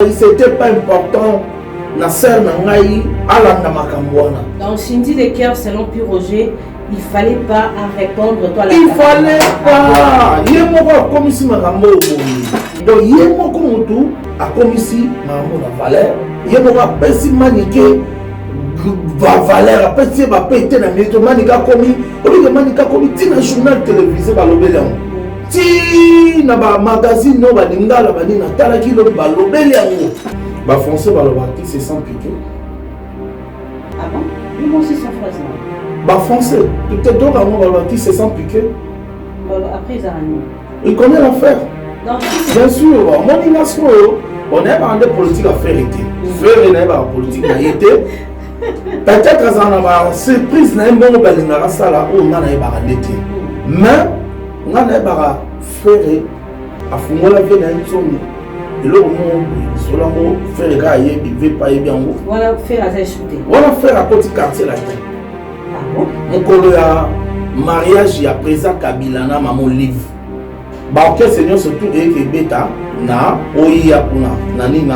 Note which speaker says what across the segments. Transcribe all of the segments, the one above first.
Speaker 1: C'était pas important. La sœur Nangaï à la Namakambouana.
Speaker 2: Donc, Cindy de Cœur, selon Pi Roger, il fallait pas en répondre. Toi,
Speaker 1: il fallait pas. Il y a mon comme ici, ma rambo. Donc, il y a mon comme tout, à comme ici, ma rambo la valeur. Il y a mon petit maniqué, va valeur, après, c'est ma pété, na métro, manika commis, au lieu de manika commis, tu as un journal télévisé, par le bélion. Si, na ba magazine, no, ba lingala, ba nina, tala kilo, ba le bélion. Bah français va le bâtir, c'est sans piquer.
Speaker 2: Ah bon? Dis-moi aussi sa phrase là.
Speaker 1: Bah français, tout est donc à moi va le bâtir, c'est sans piquer.
Speaker 2: Après ils arrivent.
Speaker 1: Il connaît l'affaire. Bien sûr, mon ination, on est dans des politiques à faire été. Faire une politique à été. Peut-être que ça n'a surprise n'a pas bon balingara ça là où on a pas été. Mais on a pas faire à fond la vie d'un sommet. Et là, on faire les gars, il ne veut pas y bien.
Speaker 2: Voilà, faire à shooter.
Speaker 1: Voilà, faire à petit quartier là. Mon collègue a mariage, il y a présent Kabila, na maman livre. Bah, ok, Seigneur, surtout, et que bêta, na, oya, nani,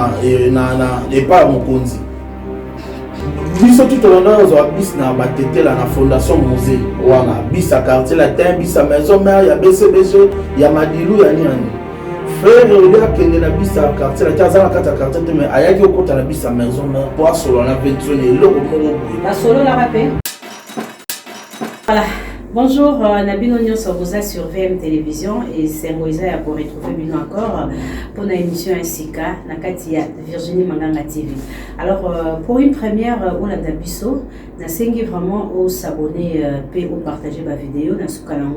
Speaker 1: et pas mon konzi. Bis tout le monde a bis na batete la fondation musée. Voilà, bis à quartier latin, bis à maison mère, il y a BCBG, il y a Madilou, il y a Niani. Frère, il y a qui est la bise à quartier, la casa à quartier, mais il y a qui au côté de la bise à maison, mais pour solo, la pension et l'eau.
Speaker 2: La solo la rappelle. Voilà. Bonjour, Nabino Nyosoboza sur VM Télévision et c'est Moïse pour retrouver bien encore pour une émission Sika, la Katia Virginie Manganga TV. Alors, pour une première, on a d'Abisso, on a vraiment au s'abonner et au partager ma vidéo dans ce canal.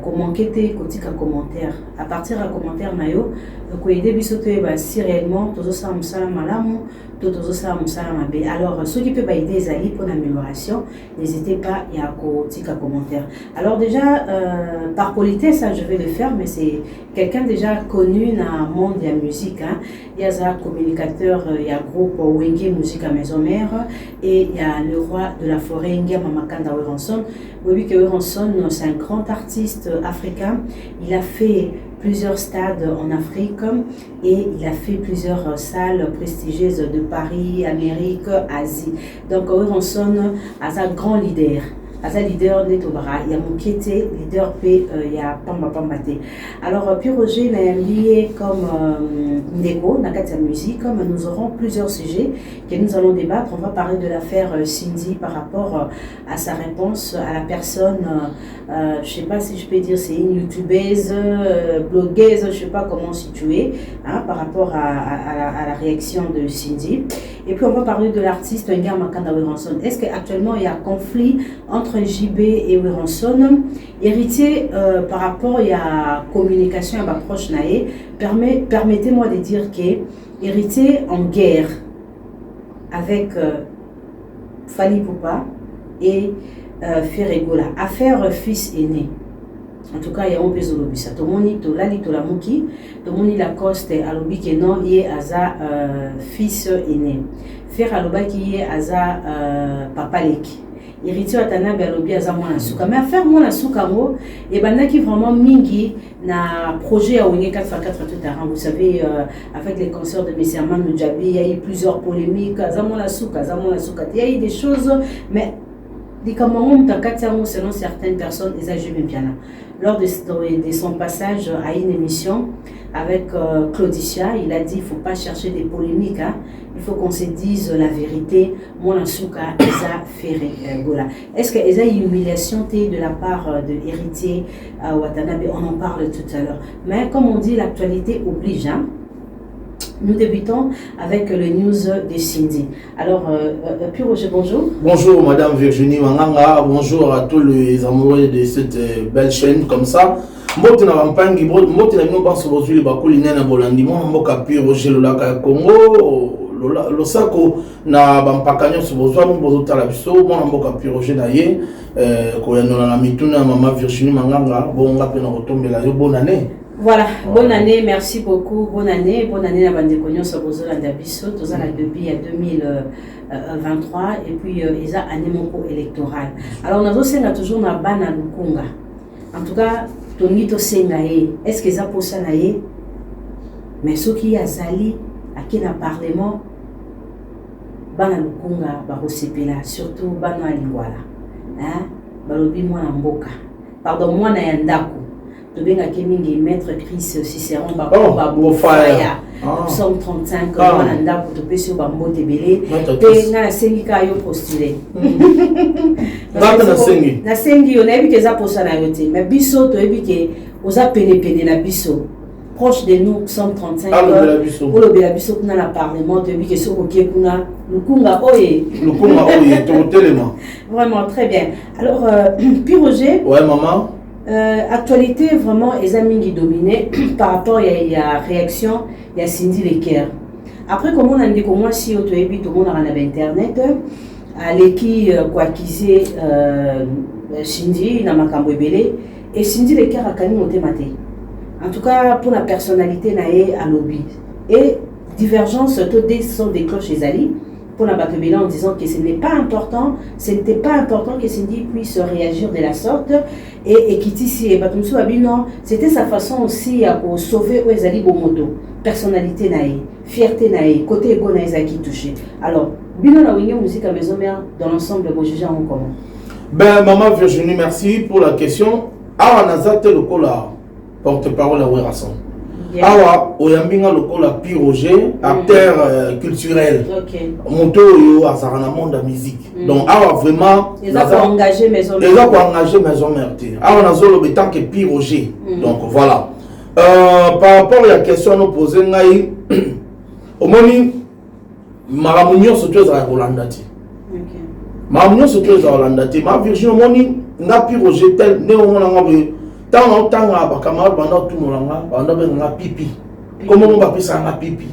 Speaker 2: Comment quitter côté commentaire à partir d'un commentaire nayo donc aider bisoto si réellement tous ça musala malamu tous ça musala mabe. Alors ceux qui peuvent aider les alliés pour l'amélioration n'hésitez pas à côté commentaire. Alors déjà par politesse je vais le faire, mais c'est quelqu'un déjà connu dans le monde de la musique, hein. Il y a un communicateur, il y a un groupe Wenge Musique à Maison Mère et il y a le roi de la forêt Ngia Mamakanda Weranson. Oui, que Weranson c'est un grand artiste africain. Il a fait plusieurs stades en Afrique et il a fait plusieurs salles prestigieuses de Paris, Amérique, Asie. Donc Weranson est un grand leader. Asa leader netobara, il y a Moukete, leader P, il y a Pamba Pambate. Alors, Pi Roger n'a lié comme Ndeko, Nakata Musique, comme nous aurons plusieurs sujets que nous allons débattre. On va parler de l'affaire Cindy par rapport à sa réponse à la personne, je ne sais pas si je peux dire c'est une youtubeuse, blogueuse, je ne sais pas comment situer, hein, par rapport à la réaction de Cindy. Et puis on va parler de l'artiste Ngia Makanda Weranson. Est-ce qu'actuellement il y a un conflit entre JB et Weranson, héritier par rapport à la communication à ma proche naïe? Permettez-moi de dire que héritier en guerre avec Fali Poupa et Ferregola, affaire fils aîné. En tout cas, il y a un peu de lobby. Tomoni, Tolali, Tolamuki, Tomoni Lacoste, Alobi qui non, il y a Aza fils aîné. Faire Aloba qui est Aza papa leki. Héritier Watanabe Alobi Aza Mwana Souka. Mais affaire Mwana Souka, et ben qui vraiment mingi na projet à Wenge 4x4 tout à vous savez, avec les concerts de Messia Manu Djabi, il y a eu plusieurs polémiques. Aza Mwana Souka, il y a eu des choses, mais des camarades selon certaines personnes, ils agissent bien. Lors de son passage à une émission avec Claudicia, il a dit il ne faut pas chercher des polémiques, hein. Il faut qu'on se dise la vérité. Mon Souka, Eza Ferré Gola. Est-ce que Eza une humiliation de la part de héritier Watanabe? On en parle tout à l'heure. Mais comme on dit, l'actualité oblige, hein. Nous débutons avec le news de Cindy. Alors, Pi Roger, bonjour.
Speaker 1: Bonjour, Madame Virginie Manganga. Bonjour à tous les amoureux de cette belle chaîne comme ça. Mbote na bampangi, mbote na bino banso bozuli bakuli nena bolandi mo mboka Pi Roger lolaka Congo. Losako na bampakanyo sobozwa mo bozotala biso mo mboka Pi Roger na ye ko yanola na mituna Maman Virginie Manganga. Bon, on va pe na kotombela yo bonne année.
Speaker 2: Voilà, bonne année, merci beaucoup, bonne année la bande de Cognon Sabozola d'Abisso, tous à la depuis 2023 et puis ils ont année mon électoral. Alors on a aussi toujours na bana Lukunga. En tout cas, Tonito Sengaye, est-ce que ça pour ça naïe? Mais ce qui a sali qui na parlement bana lukunga bakosepela surtout bana lingwala balobi mwana mboka pardon mwana ya ndako tobengaki mingi maître Chris Cicéron bakobafaya Somme 35 mwana ndako topesi bambote ebele mpe nga nasengi kaka yo postule nasengi yo nayebi ke eza posa na yo te mais biso toyebi ke oza penepene na biso proche de nous Somme 35 olobela biso kuna na parlement toyebi ke soki okie kuna lukunga oye
Speaker 1: totelema
Speaker 2: vraiment très bien alors puis Roger
Speaker 1: ouais maman
Speaker 2: actualité vraiment eza mingi dominée par rapport il y a réaction il y a Cindy Leker après comment on a dit comment si auto ebi tout le monde a internet aleki koakize Cindy na makambo ebele et Cindy Leker akani motema te en tout cas pour la personnalité nae à lobby et divergence surtout des sons des cloches ezali pour la batebele en disant que ce n'était pas important que Cindy puisse réagir de la sorte et Kitty et Batumsu Abino, c'était sa façon aussi à sauver Oezali Bomoto, personnalité naïe, fierté naïe, côté ego naïe qui touché. Alors, Bino la Wignon musique à maison mère dans l'ensemble de juger en commun.
Speaker 1: Ben maman Virginie, merci pour la question. Ah Nazate le cola porte-parole à Werasson. Awa oyambinga lokola Pi Roger acteur culturel moto yo azara na monde de musique donc awa vraiment
Speaker 2: ils ont engagé maison
Speaker 1: mère awa nazolo betant que Pi Roger donc voilà par rapport à la question nous poser ngai omoni maramunyo surtout za Rolanda ti maramunyo surtout za Rolanda ti ma Virginie omoni na Pi Roger tel ne omona ngabe tant ba camarade banda tout molanga banda benga pipi comment on va pesa nga pipi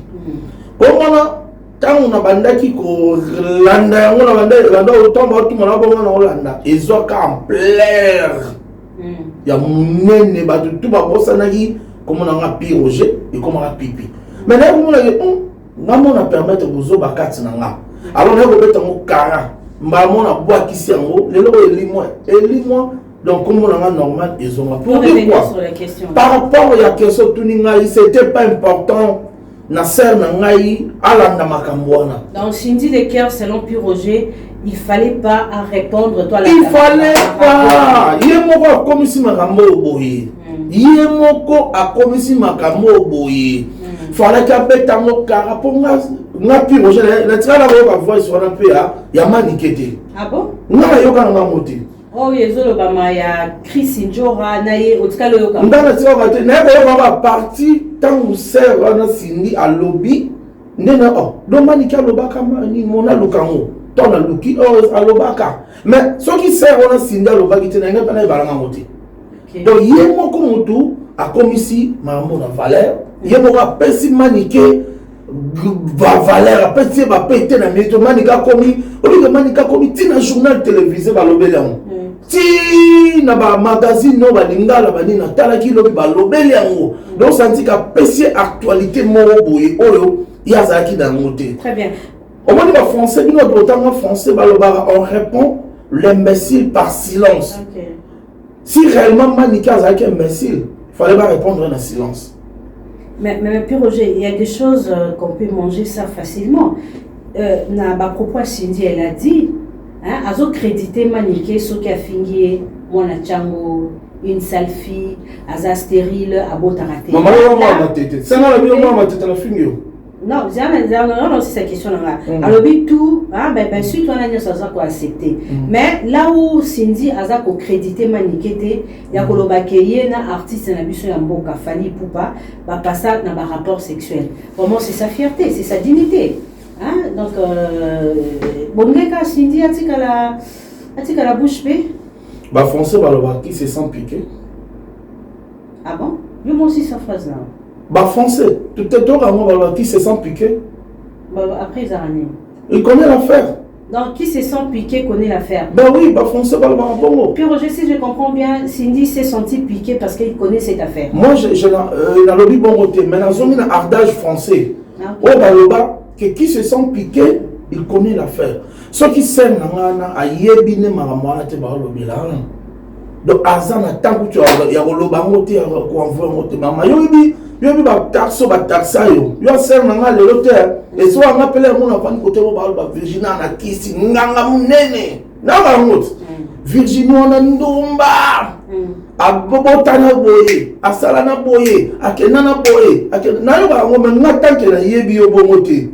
Speaker 1: comment tant on a bandaki ko landa yango na banda autant ba tout molanga bonga na Holanda ezoka en plaire ya munene ba tout ba bosanaki comment on a Pi Roger et comment on a pipi mais là on a nga mona permettre bozo bakati na nga alors na ko beta ngo kara mba mona boa kisi yango lelo elimo donc, comme on a normal, ils ont
Speaker 2: répondu
Speaker 1: sur la question. Par rapport à la question, c'était pas important. Nasser Nangaï, Alan Namakambouana.
Speaker 2: Donc, Cindy Leker, selon Pi Roger, il fallait pas à répondre. Toi,
Speaker 1: il fallait pas. Yemoko a commis si Makambo Boye. Yemoko a commis si Makambo Boye. Fallait qu'à Betango Karaponga. Nga Pi Roger, la tirade à voix sur un peu, il y a Manikete.
Speaker 2: Ah bon?
Speaker 1: Nga Yoka Nangamote.
Speaker 2: Oh, yezolo bama ya Chris Njora naye otikalo yoka.
Speaker 1: Ndana tiwa bate na ba parti tant sert wana Cindy a lobby ndena donc manika lobaka ni mona lukango tona luki a lobaka mais ce qui sert wana Cindy a lobaki tena nga pana balanga moti. Donc yemo ko mutu a komisi mambo na valeur yemo ka pesi manike va valeur a pesi ba pete na mito manika komi obi manika komi tina journal télévisé ba lobela ti na ba magazine no ba lingala ba ni na tala ki lobi ba lobeli yango donc santi ka pesi actualité moro boye oyo ya za ki dans moté
Speaker 2: très bien
Speaker 1: au moins ba français bino d'autant français ba loba on répond l'imbécile par silence si réellement Manika za ki imbécile il fallait pas répondre en silence
Speaker 2: mais Pi Roger il y a des choses qu'on peut manger ça facilement na ba propos Cindy elle a dit azo crédité Maniké ce qui a fini mon chango une sale fille aza stérile abotaraté
Speaker 1: maman maman tete c'est moi la maman tete la fini
Speaker 2: non non c'est sa question là alors tout ben suite on a dit ça quoi accepter mais là où Cindy aza ko crédité Maniké ya koloba keye na artiste na biso ya mboka Fally Ipupa ba passa na ba rapport sexuel vraiment c'est sa fierté c'est sa dignité. Donc, Bongeka Cindy a dit qu'à la bouche bée.
Speaker 1: Bah, français, bah, qui se sent piqué.
Speaker 2: Ah bon? Je moi aussi sa phrase là.
Speaker 1: Bah, français, tout est tout à moi, qui se sent piqué.
Speaker 2: Bah, après, ils ont
Speaker 1: il connaît l'affaire.
Speaker 2: Donc, qui se sent piqué connaît l'affaire.
Speaker 1: Ben oui, bah, français, bah, bon.
Speaker 2: Puis, Roger, si je comprends bien, Cindy s'est senti piqué parce qu'il connaît cette affaire.
Speaker 1: Moi, je n'ai lobby bon côté, mais dans un ardage français. Oh, bah, le bas. Que qui se sent piqué, il connaît l'affaire. Ceux qui s'aiment, à yébine maramouana te barolo donc azan attend que tu as le bangote à envoyer moté maman yobi yo bi ba taxo ba taxa yo yo ser nanga le loter et so anga pele mon afani côté ba Virginia na kisi nganga munene na ba mot Virginia na ndumba abobotana boye asala na boye akena na boye akena yo ba ngoma ngatanke na yebi yo bomote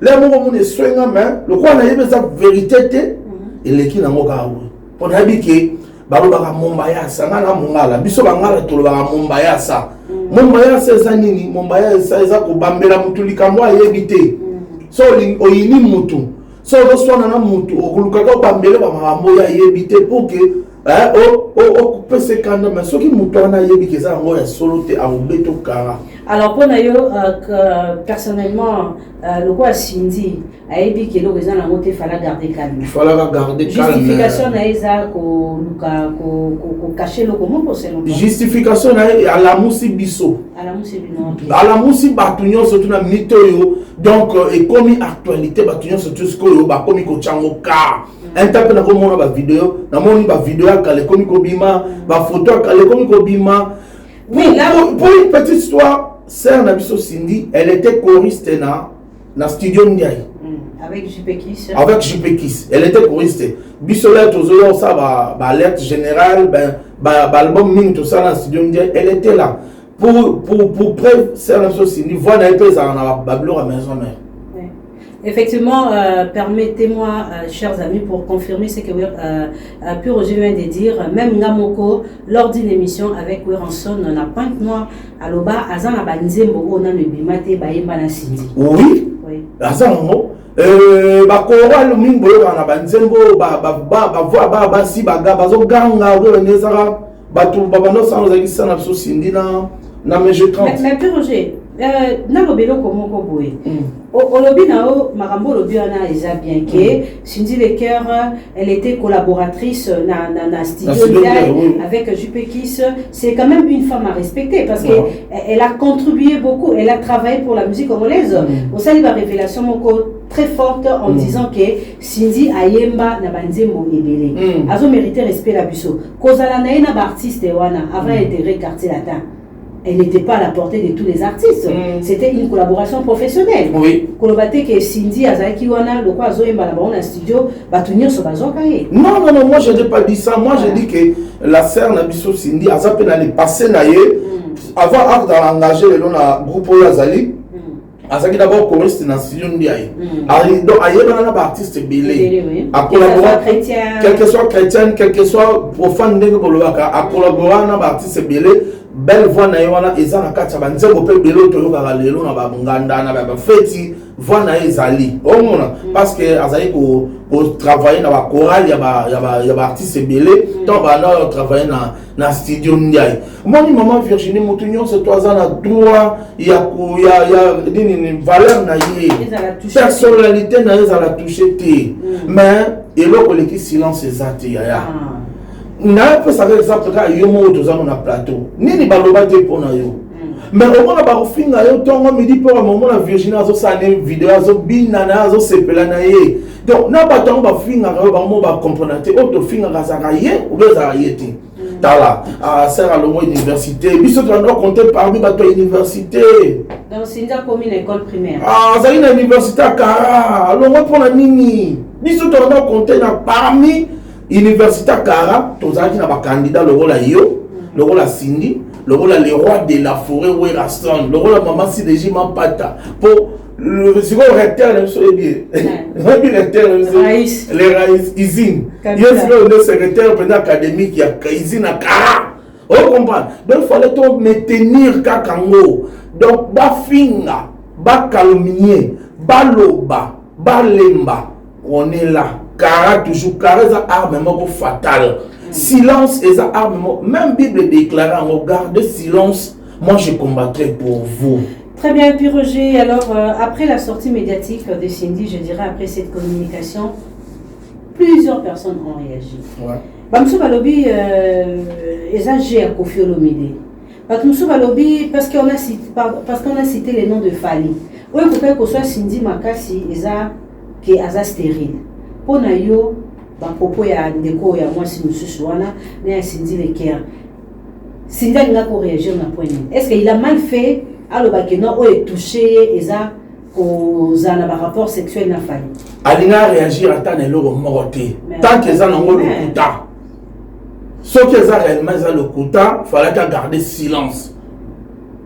Speaker 1: le mo mo ne swenga mais le quoi na yebe sa vérité te eleki na ngoka awo pona bike balo baka mombaya sanga na mongala biso bangala tolo baka mombaya sa mombaya sa eza nini mombaya sa eza ko bambela mutu likambo ayebite so oyini mutu so do swana na mutu okuluka ko bambela ba mambo ya yebite pour que o pese kanda mais soki mutu ana yebike za ngo ya solo te abeto kara.
Speaker 2: Alors pour yo personnellement le quoi Cindy a dit que le raison la montée fallait garder calme.
Speaker 1: Il fallait garder calme.
Speaker 2: Justification na eza ko cacher le comment pour c'est longtemps.
Speaker 1: Justification na à la musi biso.
Speaker 2: À la musi bino.
Speaker 1: À la musi batunyo surtout na minito yo donc et comme actualité batunyo surtout ce que yo ba comme ko chango ka. Interpelle na ko mona ba vidéo na moni ba vidéo ka le comme ko bima ba photo ka le comme ko bima. Oui, là pour une petite histoire. Sœur Nabiso Cindy, elle était choriste na studio Ndiaye.
Speaker 2: Avec JP Kiss.
Speaker 1: Avec JP Kiss. Elle était choriste. Bisolet Tozoyo, ça va alerte générale, album Ming, tout ça dans studio Ndiaye. Elle était là. Pour preuve, Sœur Nabiso Cindy, voix n'a pas à Bablo à maison mère.
Speaker 2: Effectivement, permettez-moi, chers amis, pour confirmer ce que Pure Roger vient de dire, même Ngamoko, lors d'une émission avec Weranson, on a pointe noire, à l'oba, Azan a banzembo, on a le bimate, baïmba na Cindy.
Speaker 1: Oui. Azan, non. Bakora le mingbo, on a banzembo, ba si baga, bazo ganga, nezara, batu, babano, sans les ça n'a pas Cindy, na mais je compte.
Speaker 2: Mais Pure Roger, na lobelo comment ko boye. Au lobby nao marambo lobby ana eza bien que Cindy Lecker elle était collaboratrice na studio avec JP Kiss, c'est quand même une femme à respecter parce que elle a contribué beaucoup, elle a travaillé pour la musique congolaise. Au sein de la révélation moko très forte en disant que Cindy ayemba na banzembo ebele azo mérité respect la biso kozala na ina ba artiste wana avant intérêt quartier latin. Elle n'était pas à la portée de tous les artistes. C'était une collaboration professionnelle.
Speaker 1: Oui.
Speaker 2: Kolobate que Cindy Azaki wana le quoi zo emba na studio batunir so bazokaye.
Speaker 1: Non, moi je n'ai pas dit ça. Moi je dis que la sœur Nabiso Cindy a zappé dans les passés naïe avant d'engager le groupe Yazali. Azaki d'abord choriste dans studio Ndiaye. Donc ayeba na ba artiste belé. A collaborer quel que soit chrétien, quel que soit profane de bolobaka, a collaborer na ba artiste belé. Belle voix na yona ezana kacha banzembo pe belo to yoka lelo na ba nganda na ba feti voix na ezali omona parce que azali ko travailler na ba chorale ya ba artiste belé donc ba na travailler na studio Ndiaye moni maman Virginie Moutunion c'est toi na droit ya nini valeur na ye personnalité na ezala toucher te mais eloko leki silence ezate ya na peut savoir exemple ka yo mo tozana na plateau nini baloba te pona yo mais au moins ba finga yo tongo midi pour moment na Virginie azo sané vidéo azo bina na azo sepela na ye donc na ba tongo ba finga ba mo ba comprendre te auto finga ka za ye ou ba za ye te tala à sert à l'homo université biso tu dois compter parmi ba to université
Speaker 2: donc Cindy comme une école primaire
Speaker 1: ça une université Kara l'homo pona nini biso tu dois compter na parmi Université Kara, tous les candidats, le rôle à Yo, le rôle à Cindy, le rôle à les rois de la forêt, Weraston, le rôle à Maman Sidéji Mampata. Pour le recteur, les raïs, Izine. Il y a le secrétaire académique, il y a Izine à Kara. On comprend. Donc il fallait tout maintenir Kakango. Donc, Bafinga, Bakalominier, Baloba, Balemba, on est là. Kara toujours, Kara est un arme fatal. Silence est un arme. Même Bible déclare en garde silence. Moi je combattrai pour vous.
Speaker 2: Très bien, puis Roger. Alors après la sortie médiatique de Cindy, je dirais après cette communication, plusieurs personnes ont réagi. Bamsou Balobi, j'ai à Kofi Olomide. Bamsou Balobi parce qu'on a cité les noms de Fali. Oui, il faut que soit Cindy Makasi, qui est stérile. Pour yo ba propos ya ndeko ya moi si monsieur wana na Cindy Lecker Cindy n'a pas réagi na point est-ce qu'il a mal fait alors que non o est touché et ça aux rapport sexuel na Fally
Speaker 1: alina réagir à tant eloko moko te tant que ça nango lokuta soki eza réellement eza lokuta fallait garder silence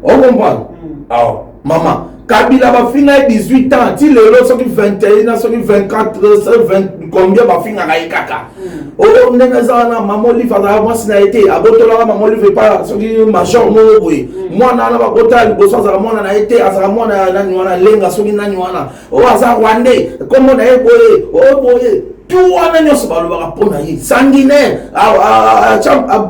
Speaker 1: on comprend alors maman Kabila bafinga 18 ans ti lelo soki 21 soki 24 20 combien bafinga kaka o ndenge za na maman li fata moi sina été abotola maman li fait pas soki major mo boy moi na na bakota liboso za mwana na été azara mwana na nywana lenga soki na nywana o aza rwandais comme na eboye o boye tout wana nyonso balobaka mpona ye sanguinaire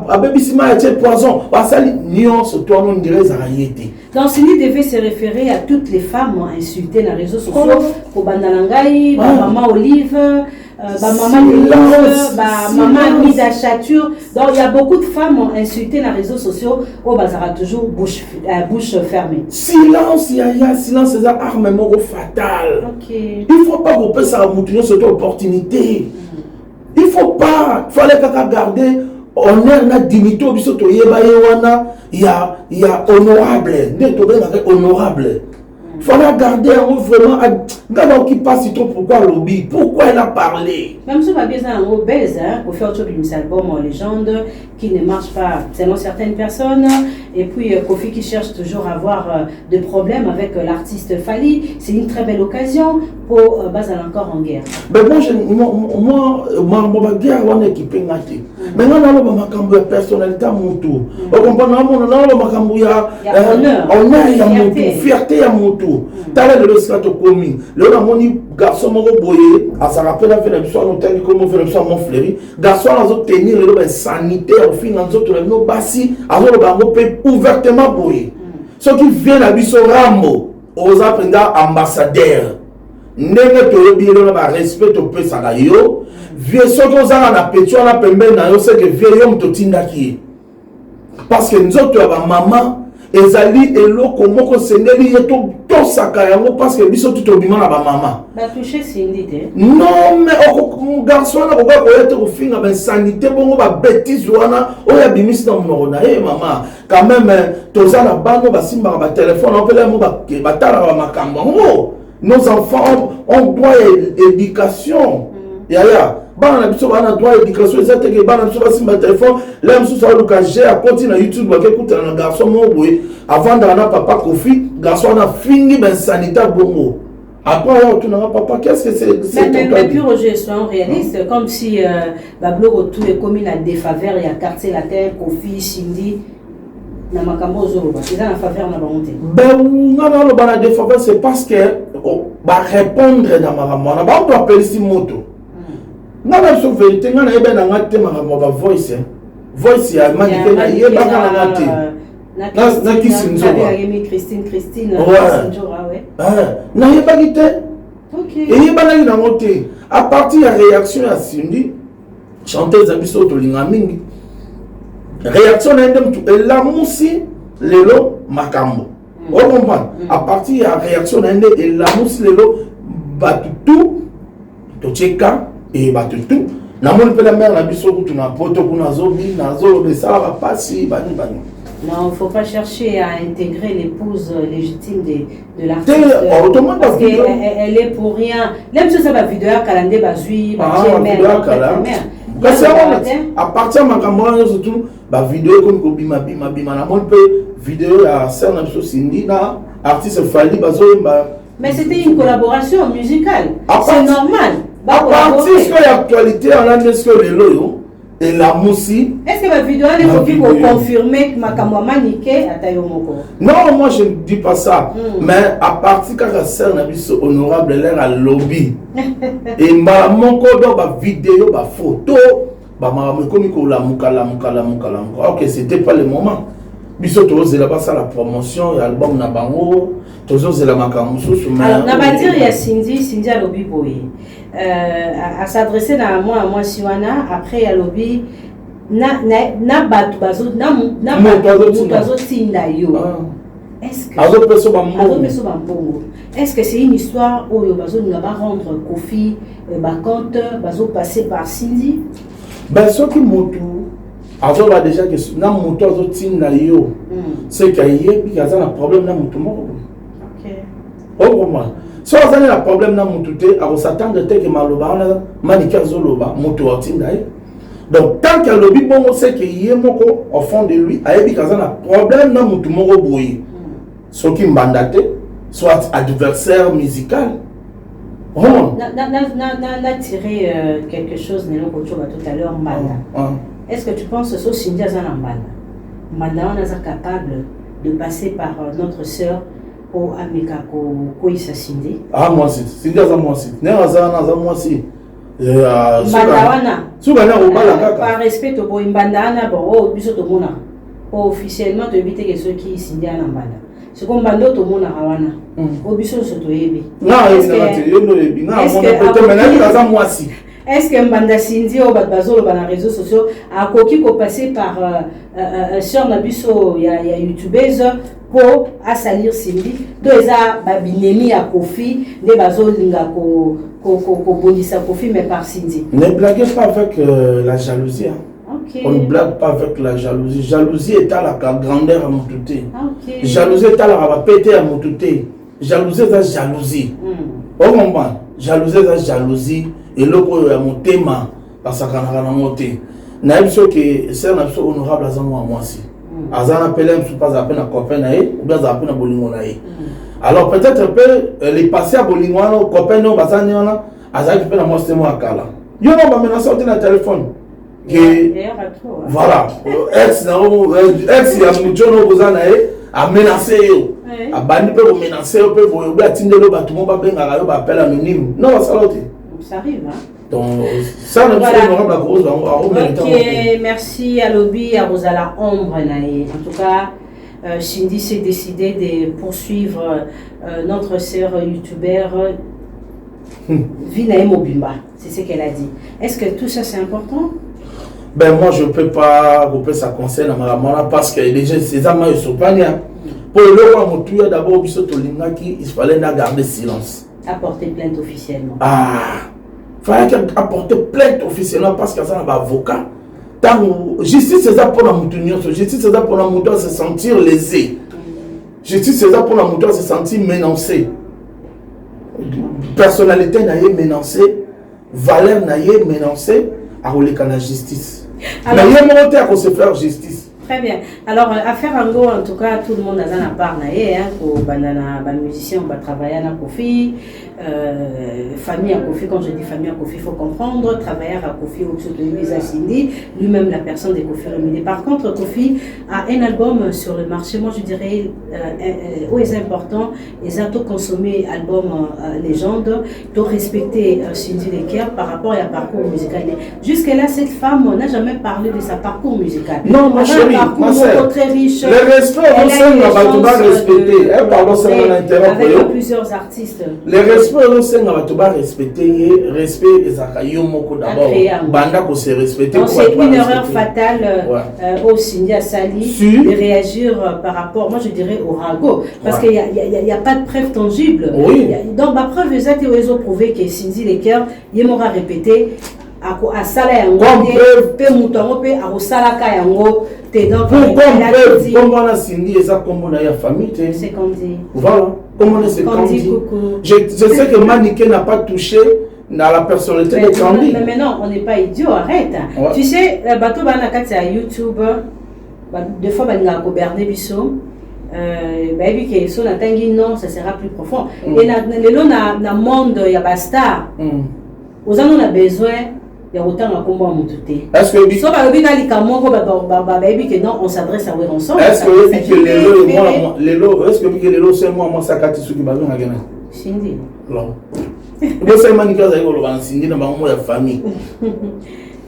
Speaker 1: abebisima ya tie poison basali nyonso to wana ondire ezaka ye te.
Speaker 2: Donc Cindy devait se référer à toutes les femmes insultées dans les réseaux sociaux pour Bandalangaï, maman Olive, maman Olive, maman Lisa Chature. Donc il y a beaucoup de femmes insultées dans les réseaux sociaux au bazar toujours bouche fermée.
Speaker 1: Silence, yaya, silence, c'est un armement fatal.
Speaker 2: Okay.
Speaker 1: Il ne faut pas couper ça à moutonner cette opportunité. Il ne faut pas, il fallait garder honneur na dignité au biso to yeba yewana il y a honorable honorable. Il fallait garder vraiment gars qui passe trop pourquoi lobby pourquoi elle a parlé
Speaker 2: même si on a besoin d'un gros buzz pour faire autre chose album en légende qui ne marche pas selon certaines personnes et puis Kofi qui cherche toujours à avoir des problèmes avec l'artiste Fally, c'est une très belle occasion pour Bazal encore en guerre.
Speaker 1: Mais moi guerre on équipé ngati mais non on ma cambo personnalité mon tour on comprend non ma cambo ya honneur ya mon fierté ya mon tour t'as le scato commis le moni garçon moko boyer à ça rappelle la fin de l'histoire l'hôtel comme on fait l'histoire mon fléri garçon à tenir le sanitaire au fin dans autres no basi à zo bango peut ouvertement boyer ceux qui viennent à biso rambo aux apprendre ambassadeur ndenge to yebile na ba respect to pesa na yo vieux soko za na petio na pembe na yo c'est que vieux yo mtotinda ki parce que nzoto ya ba maman ezali eloko moko sengeli yeto to saka yango parce que biso tout obima na ba maman
Speaker 2: ba toucher Cindy te
Speaker 1: non mais o garçon na ko yeto ko finga ben sanité bongo ba bêtise wana o ya bimisi na monoko na maman quand même toza na bano ba simba ba téléphone on peut la mo ba tala ba makambo. Nos enfants ont droit à l'éducation. Yaya, bana biso bana droit à l'éducation, c'est que bana biso ba simba téléphone, là biso ça le j'ai à continuer na YouTube ba écouter na garçon mo boy avant d'ana papa Kofi, garçon na fini ben sanitaire bongo. Après là tu n'as papa qu'est-ce que c'est
Speaker 2: mais puis Roger soyons réalistes comme si Bablo tout est comme une défaveur il y a quartier la terre Kofi Cindy na makambo zoroba c'est dans la faveur na bonté
Speaker 1: ben ngana lo bana défaveur c'est parce que ba répondre dans makambo na ba to appeler si moto ngana so vérité ngana ebe na ngate makambo ba voice ya manike na yeba kana ngate na kisinzo
Speaker 2: Christine
Speaker 1: na yeba kite OK et yeba na ina ngote à partir ya réaction ya Cindy chanteuse abiso to linga mingi réaction n'indem la musi lelo makambo on comprend à partir de la réaction n'indem et la musi lelo batutu to cheka et batutu na mon pe la mère na biso ku na poto ku na zobi na zo de ça va passer bani.
Speaker 2: Non, il ne faut pas chercher à intégrer l'épouse légitime de l'artiste. Parce qu'elle est pour rien. Même si ça va vidéo à Kalandé Bazui, mère.
Speaker 1: À partir de ma caméra, surtout, la vidéo comme bima na mon peu vidéo à Serna Cindy na artiste Fally
Speaker 2: mais c'était une collaboration musicale. C'est normal.
Speaker 1: À partir de l'actualité, on a dit que les loyaux et la moussi.
Speaker 2: Est-ce que la vidéo est pour confirmer que ma caméra niqué à Tayomoko?
Speaker 1: Non, moi je ne dis pas ça. Mais à partir de la Serna honorable l'air à lobby. Et mon code vidéo, photo. Ok, c'était pas le moment. Biso tozo la basa la promotion et album na bango tozo la makamusu suma.
Speaker 2: Alors na ba dire ya Cindy a lobby boy. À s'adresser na moi Siwana après ya lobby na batu bazo na bazo tinda yo. Est-ce que est-ce que c'est une histoire où yo bazo na ba rendre Kofi ba compte bazo passer par Cindy?
Speaker 1: Ben ce qui motu azoba déjà que na moto azotinda yo c'est qu'il y a un problème na moto moko. OK. Comment so azali na problème na moto te a s'attendre te que maloba na manika zoloba moto atinda. Donc tant que lobi bongo c'est que y moko au fond de lui a yebi kaza na problème na moto moko boyi. Soki mbandate soit adversaire musical.
Speaker 2: Na tiré quelque chose tout à l'heure Mbanda. Est-ce que tu penses que ce Cindy Azana Mbanda on est capable de passer par notre sœur pour Amika Koïsa Cindy?
Speaker 1: Ah moi aussi, Cindy Azana moi aussi. Ne Azana moi aussi.
Speaker 2: Mbanda
Speaker 1: wana.
Speaker 2: Par respect au boy Mbanda na bon biso to mona. Officiellement to éviter que ceux qui Cindy Azana Mbanda. C'est comme Mbanda to mona wana. Au biso so to yebi. Est-ce que Mbanda Cindy au bazolo dans les réseaux sociaux a coquille pour passer par sur Nabiso il y a youtubeuse pour salir Cindy deux a babinemi à Kofi des bazol linga ko bonisa Kofi mais par Cindy.
Speaker 1: Ne blaguez pas avec la jalousie.
Speaker 2: Okay.
Speaker 1: On ne blague pas avec la jalousie. Jalousie est à la grandeur à mon touté.
Speaker 2: Okay.
Speaker 1: Jalousie est à la péter à mon touté. Jalousie est à jalousie. On comprend. Jalousie est à jalousie. Et le coup à mon thème parce qu'on a monté. Naïm sûr que c'est un absolu honorable à moi aussi. Azan appelé un pas à peine à copain naïe ou bien à peine à bolingo naïe. Alors peut-être les passer à bolingo no copain no bazan yana azan qui peut la montrer moi à Kala. Yo non va menacer au téléphone. Voilà, ex ya mujono bozana a menacé yo. A bandi pe menacer pe bo ba tindelo ba tout monde ba benga yo ba appel anonyme. Non ça l'autre.
Speaker 2: Ça arrive hein.
Speaker 1: Donc ça ne honorable à cause
Speaker 2: OK, merci à Lobby à Rosala Ombre naïe. En tout cas Cindy s'est décidé de poursuivre notre sœur youtubeur Vinae Mobimba. C'est ce qu'elle a dit. Est-ce que tout ça c'est important?
Speaker 1: Ben moi je ne peux pas couper sa concerne à ma parce que déjà ces amants ils sont pas nés. Pour le roi Moutouya d'abord il fallait garder silence.
Speaker 2: Apporter plainte officiellement.
Speaker 1: Ah, il fallait apporter plainte officiellement parce que ça un avocat. Justice c'est ça pour la Moutouya, justice c'est ça pour la Moutouya se sentir lésé. Justice c'est ça pour la Moutouya se sentir menacé. Personnalité n'a pas menacé, valeur n'a pas menacé. À la justice. Alors, mais il y a monté à se faire justice.
Speaker 2: Très bien. Alors, affaire Ango, en tout cas, tout le monde a un part, pour les musiciens, on va travailler à Kofi, famille à Kofi, quand je dis famille à Kofi, il faut comprendre, travailleur à Kofi, au-dessus de lui, Cindy, lui-même la personne de Kofi Remini. Par contre, Kofi a un album sur le marché, moi je dirais, où est important, ils ont tout consommé album légende, tout respecter Cindy Leker par rapport à un parcours musical. Jusque-là, cette femme n'a jamais parlé de sa parcours musical.
Speaker 1: Non, ma chérie.
Speaker 2: Très riche.
Speaker 1: Les respects, on va respecter.
Speaker 2: Avec plusieurs artistes.
Speaker 1: Les respects, on va respecter. Respect des Akayomoko d'abord. Banda qu'on se respecter.
Speaker 2: C'est une erreur fatale au Cindy Sali de réagir par rapport, moi je dirais, au ragot. Parce qu'il n'y a pas de preuve tangible.
Speaker 1: Oui.
Speaker 2: Donc, ma preuve est que ils ont prouvé que Cindy Leker, il m'aura répété. A sala yango pe mutongo pe a salaka yango te donc
Speaker 1: comme on a Cindy et ça comme on a famille
Speaker 2: c'est qu'on dit
Speaker 1: voilà comme on est c'est qu'on dit je sais que Maniké n'a pas touché dans la personnalité de Candy
Speaker 2: mais non on n'est pas idiot arrête tu sais bato bana kati ya YouTube des fois bana ko berner biso baby que so na tangi non ça sera plus profond et lelo na monde ya basta aux on a besoin. Il y a autant à combat à mon touté.
Speaker 1: Est-ce que
Speaker 2: si on s'adresse à eux ensemble?
Speaker 1: Est-ce que les lots c'est moi sakati ceux qui va venir à Ghana?
Speaker 2: Cindy.
Speaker 1: Non. Mais c'est Manika Zaïgo Cindy dans ma famille.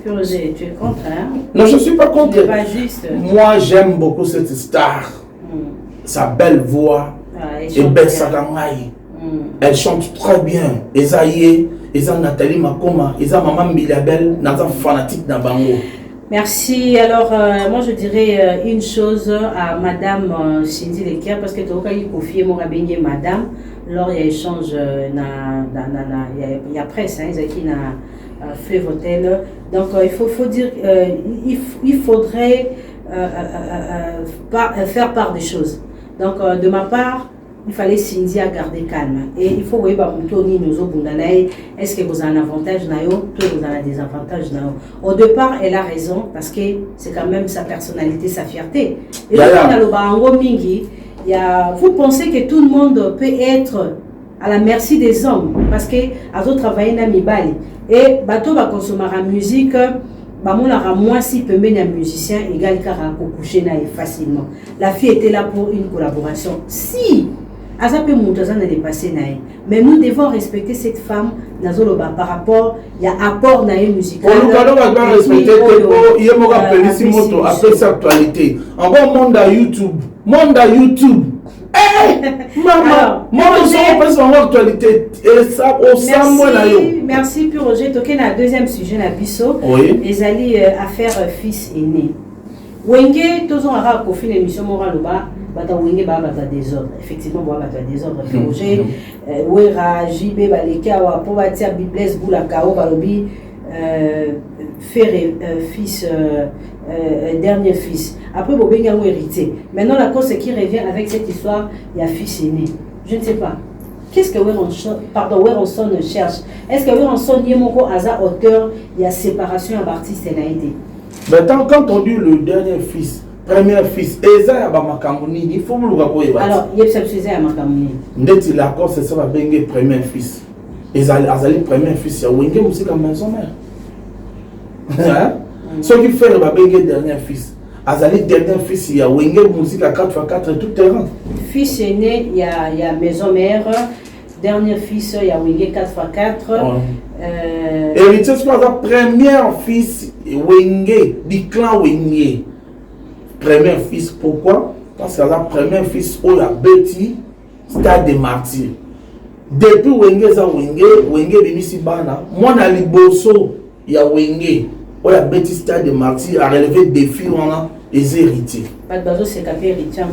Speaker 2: Roger, tu es contre hein?
Speaker 1: Non, je ne suis pas contre.
Speaker 2: C'est pas juste.
Speaker 1: Moi j'aime beaucoup cette star. Sa belle voix et belle sagamai. Elle chante très bien. Esaïe. Ils ont Nathalie Makoma, ils ont Maman Bilabel, ils sont fanatiques dans Bango.
Speaker 2: Merci. Alors, moi je dirais une chose à Madame Cindy Leker, parce que tu as confié mon rabbiné Madame. lors il y a échange il y a presse hein, ils qui na Fleuve Hotel. Donc il faut dire il faudrait faire part des choses. Donc de ma part il fallait Cindy à garder calme et il faut voir est-ce que vous avez un avantage vous avez des avantages au départ elle a raison parce que c'est quand même sa personnalité, sa fierté et vous pensez que tout le monde peut être à la merci des hommes parce que à d'autres travailler dans Mibali et bateau va consommer la musique moi si peut mettre un musicien égal car à coucher facilement. La fille était là pour une collaboration. Si Azape Moutazan est passé naï. Mais nous devons respecter cette femme par rapport il y a apport naï musical.
Speaker 1: On va respecter il y a mon appel moto après cette actualité. En bon monde à YouTube. Maman, moi aussi on passe en actualité et ça au sein moi là yo.
Speaker 2: Merci pour Roger toqué na deuxième sujet na biso. Les alliés affaire fils aîné. Wenge tozon ara ko fin émission moraloba bata wenge ba bata désordre. Effectivement ba bata désordre Roger wera JB baleka wa po batia Bibles boula kao balobi faire fils dernier fils. Après Bobenga ou hérité. Maintenant la cause qui revient avec cette histoire, il y a fils aîné. Je ne sais pas. Qu'est-ce que Weronson cherche? Est-ce que Weronson y a hasard auteur, il y a séparation à artiste et naïdé?
Speaker 1: Maintenant quand on dit le dernier fils, premier fils, Eza ba makamuni, il faut le voir.
Speaker 2: Alors, il y a Eza makamuni.
Speaker 1: Ndeti la cause c'est ça va benga premier fils. Eza azali premier fils, ya wenge musique à maison mère. Hein? Ce qui fait le dernier fils. Azali dernier fils, il y a Wenge musique à 4x4 tout terrain.
Speaker 2: Fils aîné, il y a maison mère. Dernier fils, il y a Wenge 4x4.
Speaker 1: Héritier, c'est la première fils Wenge, du clan Wenge. Premier fils, pourquoi? Parce que la première fils, il y a Betty, stade de martyr. Depuis Wenge, Wenge, Bimisi Bana, moi, dans les Bosso, il y a Wenge. On a Betty stade de martyr à relever des filles les héritiers.
Speaker 2: Pas de bateau c'est capé héritier à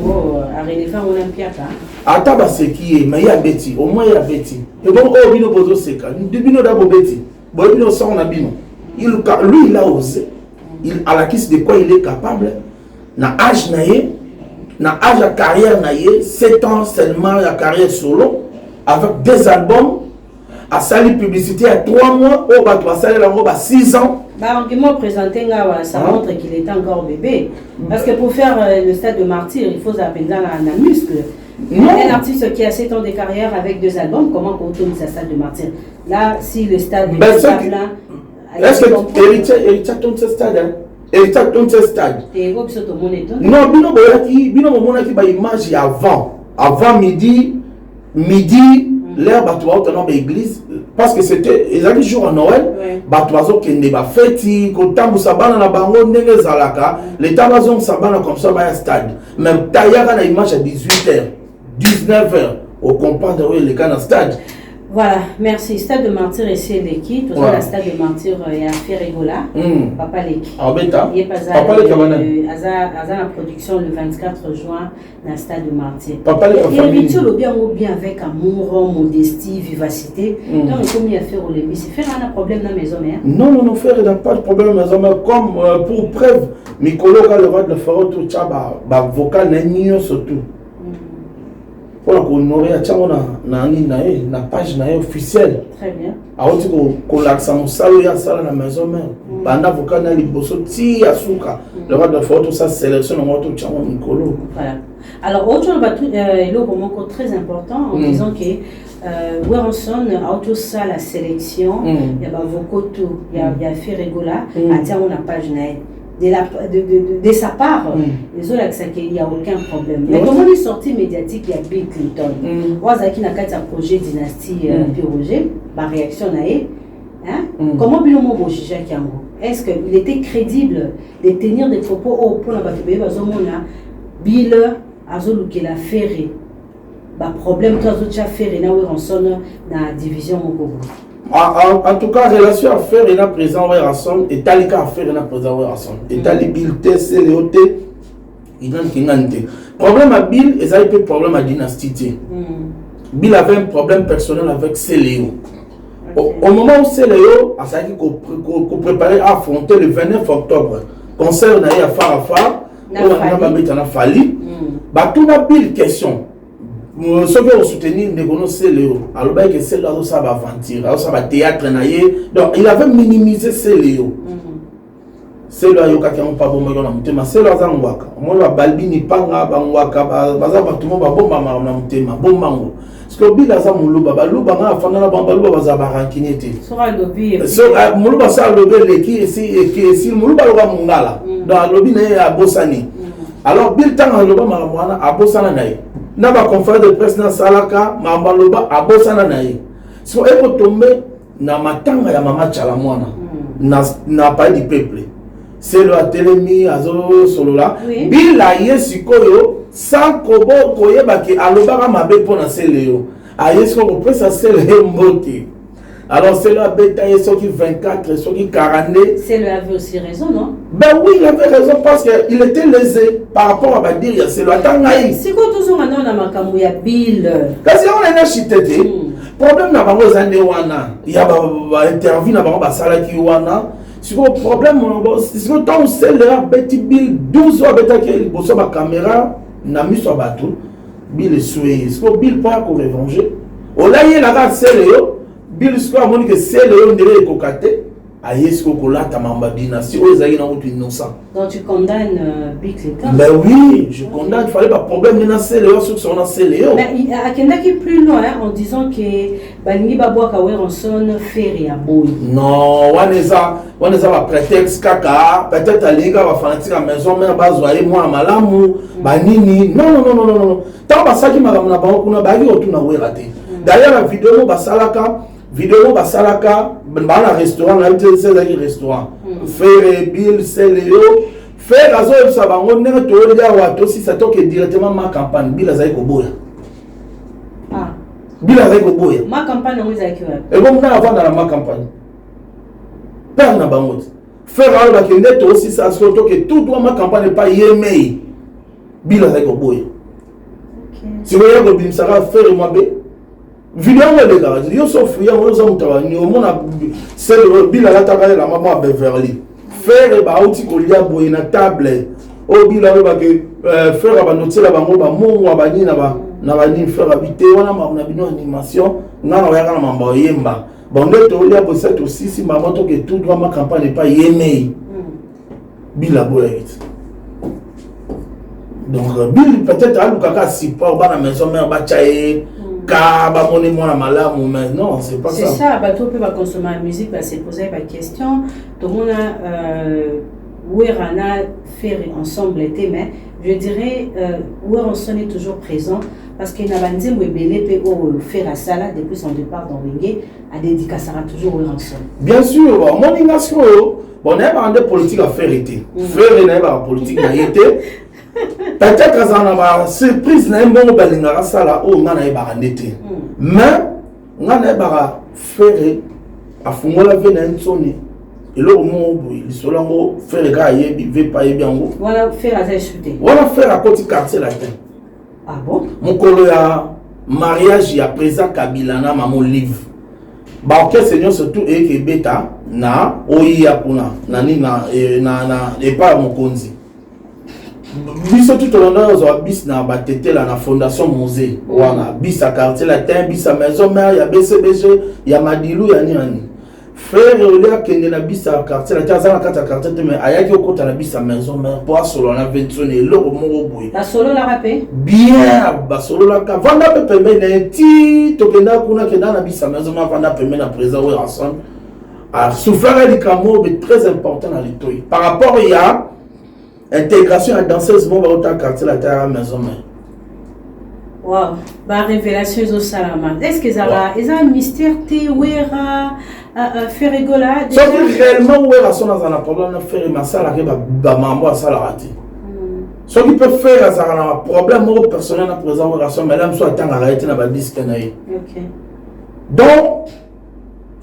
Speaker 2: relever on a piaka.
Speaker 1: Attends c'est qui est mais il y a Betty au moins il y a Betty. Et bon oh bino bozo c'est quand bino d'abord Betty. Bon bino ça on a bino. Lui il a osé. Il a la quisse de quoi il est capable. Na âge naïe, na âge à carrière naïe, 7 ans seulement la carrière solo avec 2 albums. À salir publicité à 3 mois, au bas à salir à 6 ans.
Speaker 2: L'argument présenté ça montre qu'il est encore bébé. Parce que pour faire le stade de martyr, il faut appeler un muscle. Un artiste qui a 7 ans de carrière avec 2 albums, comment on tourne sa stade de martyr? Là, si le stade est là.
Speaker 1: Est-ce que Héritier tourne ce stade? Héritier tourne ce stade? Non, Bino Monaki, image avant midi. L'air batouazo dans l'église parce que c'était les jours à Noël batouazo qui n'est pas fait quand tambu sabana na bango ndenge zalaka les tabazon sabana comme ça va un stade même taillaka na image à 18h 19h au comprendre les gars dans stade.
Speaker 2: Voilà, merci. Stade de martyr ici l'équipe. Tout ça, le stade de martyr il y a Ferregola. Papa Leki.
Speaker 1: Ah bêta.
Speaker 2: Il est pas la production le 24 juin dans le stade de martyr.
Speaker 1: Papa Leki.
Speaker 2: Héritier le bien avec amour, modestie, vivacité. Donc il faut mieux faire au lévis. C'est faire un problème dans la maison mère.
Speaker 1: Non, faire n'a pas de problème dans la maison mère. Comme pour preuve, Mikolo le roi de faire tout ça, vocal n'est surtout. Pour honorer na page officielle.
Speaker 2: Très bien.
Speaker 1: Alors tu qu'on l'accent mon salaire à ça la maison même. Banda vocal na liboso ti asuka. Le roi de faire tout ça sélection dans tout chamo Mikolo.
Speaker 2: Voilà. Alors autre le moment très important en disant que Weronson a tout ça la sélection, il y a Vokoto, il y a Ferregola, à tiens on a page naïe. De sa part, les autres il n'y a aucun problème. Mais comment les sorties médiatiques, il y a Bill Clinton. Wazaki n'a qu'à un projet dynastie Roger, ma réaction hein? Comment Bill Momo jugeait Kiango? Est-ce qu'il était crédible de tenir des propos pour la bataille Bill Azoluke la ferré? Problème toi autres ferré na Weronson na division Mokobo.
Speaker 1: En tout cas, relation à faire et à présent Weronson et talika à faire et à présent Weronson. Et talibilité, c'est le hôtel, il y a un problème à Bill et ça il peut problème à dynastie. Bill avait un problème personnel avec Céléo. Au moment où Céléo a fallu qu'on préparait à affronter le 29 octobre, concert n'a eu à Farafa, on a fallu. Tout n'a plus de question. Ceux qui ont soutenu Céléo, alors que Céléo ça va aventure, ça va théâtre. Donc il avait minimisé Céléo. Céléo a eu pas bon dans mutema. Céléo a ngwaka. Moi balbi ni panga bangwaka baza batumo ba bomba na mutema bombango. Parce que Bill a ça muluba baluba na afana na baluba baza barankiniete. Sora lobi. So muluba ça lobi leki si muluba loba mungala. Donc lobi na ya bosani. Alors Bill tanga loba maramwana abosana naye. Na ba conférence de presse na salaka mamba loba abosana naye. So eko tomber na matanga ya mama chala mwana. Na pas du peuple. C'est le télémi azo solola Bill a yesikoyo sans kobo koyeba ki alobaka mabe pona Céléo a yesiko presa Céléo mbote. Alors c'est le bêta yeso qui 24 yeso qui 42.
Speaker 2: Céléo avait aussi raison, non?
Speaker 1: Ben oui, il avait raison parce qu'il était lésé par rapport à Badir Céléo atangaï.
Speaker 2: C'est quoi toujours maintenant na makambo ya Bill?
Speaker 1: Kasi on a chitete. Problème na bango zande wana. Il y a ba interview na bango basala ki wana. Si le problème, c'est que tant c'est là, Betty Bill, 12 ans, Betty Bill, la caméra, n'a mis sur bateau, Bill est souillé. C'est que Bill pas pour revenger. Au là, il y a la race, c'est Léo, Bill, c'est quoi, que c'est Léo, on est cocaté. Aïe, c'est que là, ta mamba dynastie, aux aïe, non, tu innocent.
Speaker 2: Donc tu condamnes Bill Clinton?
Speaker 1: Ben oui, je condamne, il fallait pas problème, il y a c'est Léo, sur son c'est Léo.
Speaker 2: Mais à Kendaki plus loin, en disant que Balingi Babouaka Weronson fait à Boy.
Speaker 1: Non, on est à prétexte kaka, peut-être à l'éga va fanatique à maison, mais bazoyer moi malamu, banini. Non. Tant que ça qui m'a ramené à Bangouna, bagi autour na raté. D'ailleurs la vidéo basalaka, dans le restaurant, là c'est un restaurant. Faire Bill, Céléo, faire azo ça bango n'est to dia wato si ça toque directement ma campagne Bill azai ko boya.
Speaker 2: Ah.
Speaker 1: Bill azai ko boya.
Speaker 2: Ma campagne on ezaki wa.
Speaker 1: Et bon na avant dans ma campagne. Père na bango. Faire alors la kende to si ça so toque tout doit ma campagne pas yemei. Bill azai ko boya. OK. Si vous voyez que Bill sera faire moi be vidéo de garage yo so fuya on zo mutawani au mona c'est le Bill la takale la maman à Beverly. Faire ba outi ko lia boye na table o Bill ba ke faire ba notela bango ba mongo ba ni na ba ni faire habiter wana na bino animation ngana ya kana mamba yemba bonde to lia bo 7 ou 6 maman to que tout droit ma campagne pas yemei Bill la boye. Donc Bill peut-être a lukaka support ba na maison mère ba chaye mais non, c'est pas ça.
Speaker 2: C'est ça, bateau peut consommer la musique, se poser la question. Tout le monde où est faire ensemble été, mais je dirais où on sonne est toujours présent parce qu'il y a un ou belé peut faire à ça depuis son départ dans Wenge à dédicacer toujours où on sonne.
Speaker 1: Bien sûr, mon ingation, on a pas de politique à faire été. Faire n'est pas politique à été. Peut-être que ça n'a surprise n'a pas de ça là où on a été. Mais on a fait à fond la vie d'un sonné. Et là, il se l'a fait les gars, il veut pas y bien.
Speaker 2: Voilà, faire à s'échouter.
Speaker 1: Voilà, faire à côté quartier là.
Speaker 2: Ah bon?
Speaker 1: Mon collègue a mariage, il y a présent Kabilana, maman livre. Bah, ok, Seigneur, surtout, et que bêta, na, oya kuna, nani, na, et pas mon konzi. Biso tout au long de bis na batete la fondation musée wana bis à quartier latin bis à maison mère ya BCBG ya Madilou ya nani frère Olia kende na bis à quartier latin za na quartier mais ayaki okota na bis à maison mère pour solo na 21 et loko mongo boy
Speaker 2: la solo la rapé
Speaker 1: bien ba solo la ka vanda pe pembe na ti to kenda kuna kenda na bis à maison mère vanda pembe na présent ou ensemble a souffert des camo très important dans l'itoy par rapport il y a intégration à danseuse mon autant quartier la terre à maison mais
Speaker 2: wow ba révélation au salama est-ce que ça va ils ont un mystère té wera faire rigola
Speaker 1: déjà réellement wera son dans un problème na faire ma sala ke ba mambo sala rati ce qui peut faire ça un problème au personnel na présent relation mais là soit tant arrêter na ba disque na
Speaker 2: OK
Speaker 1: donc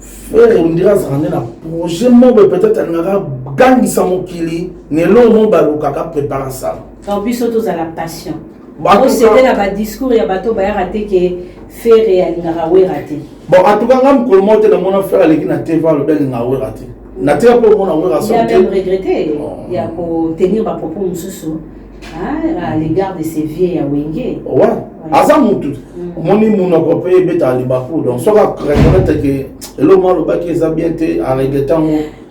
Speaker 1: faire on dirait ça rendre na projet mon peut-être un gangi samokili ne lo mo balukaka prépare ça
Speaker 2: en plus surtout à la passion c'était là bas discours il y a bateau ba raté que faire alingaka we raté.
Speaker 1: Bon, en tout cas, ngam ko monter dans mon affaire avec na TV le bel nga we raté. Na TV pour mon we raté.
Speaker 2: Il a même regretté. Il y a pour tenir ma propos mususu à l'égard de ces vieilles à Wenge.
Speaker 1: Ouais. Asa mutu. Moni muna ko pe beta libaku donc so ka reconnaître que le moment le bac est bien été en regrettant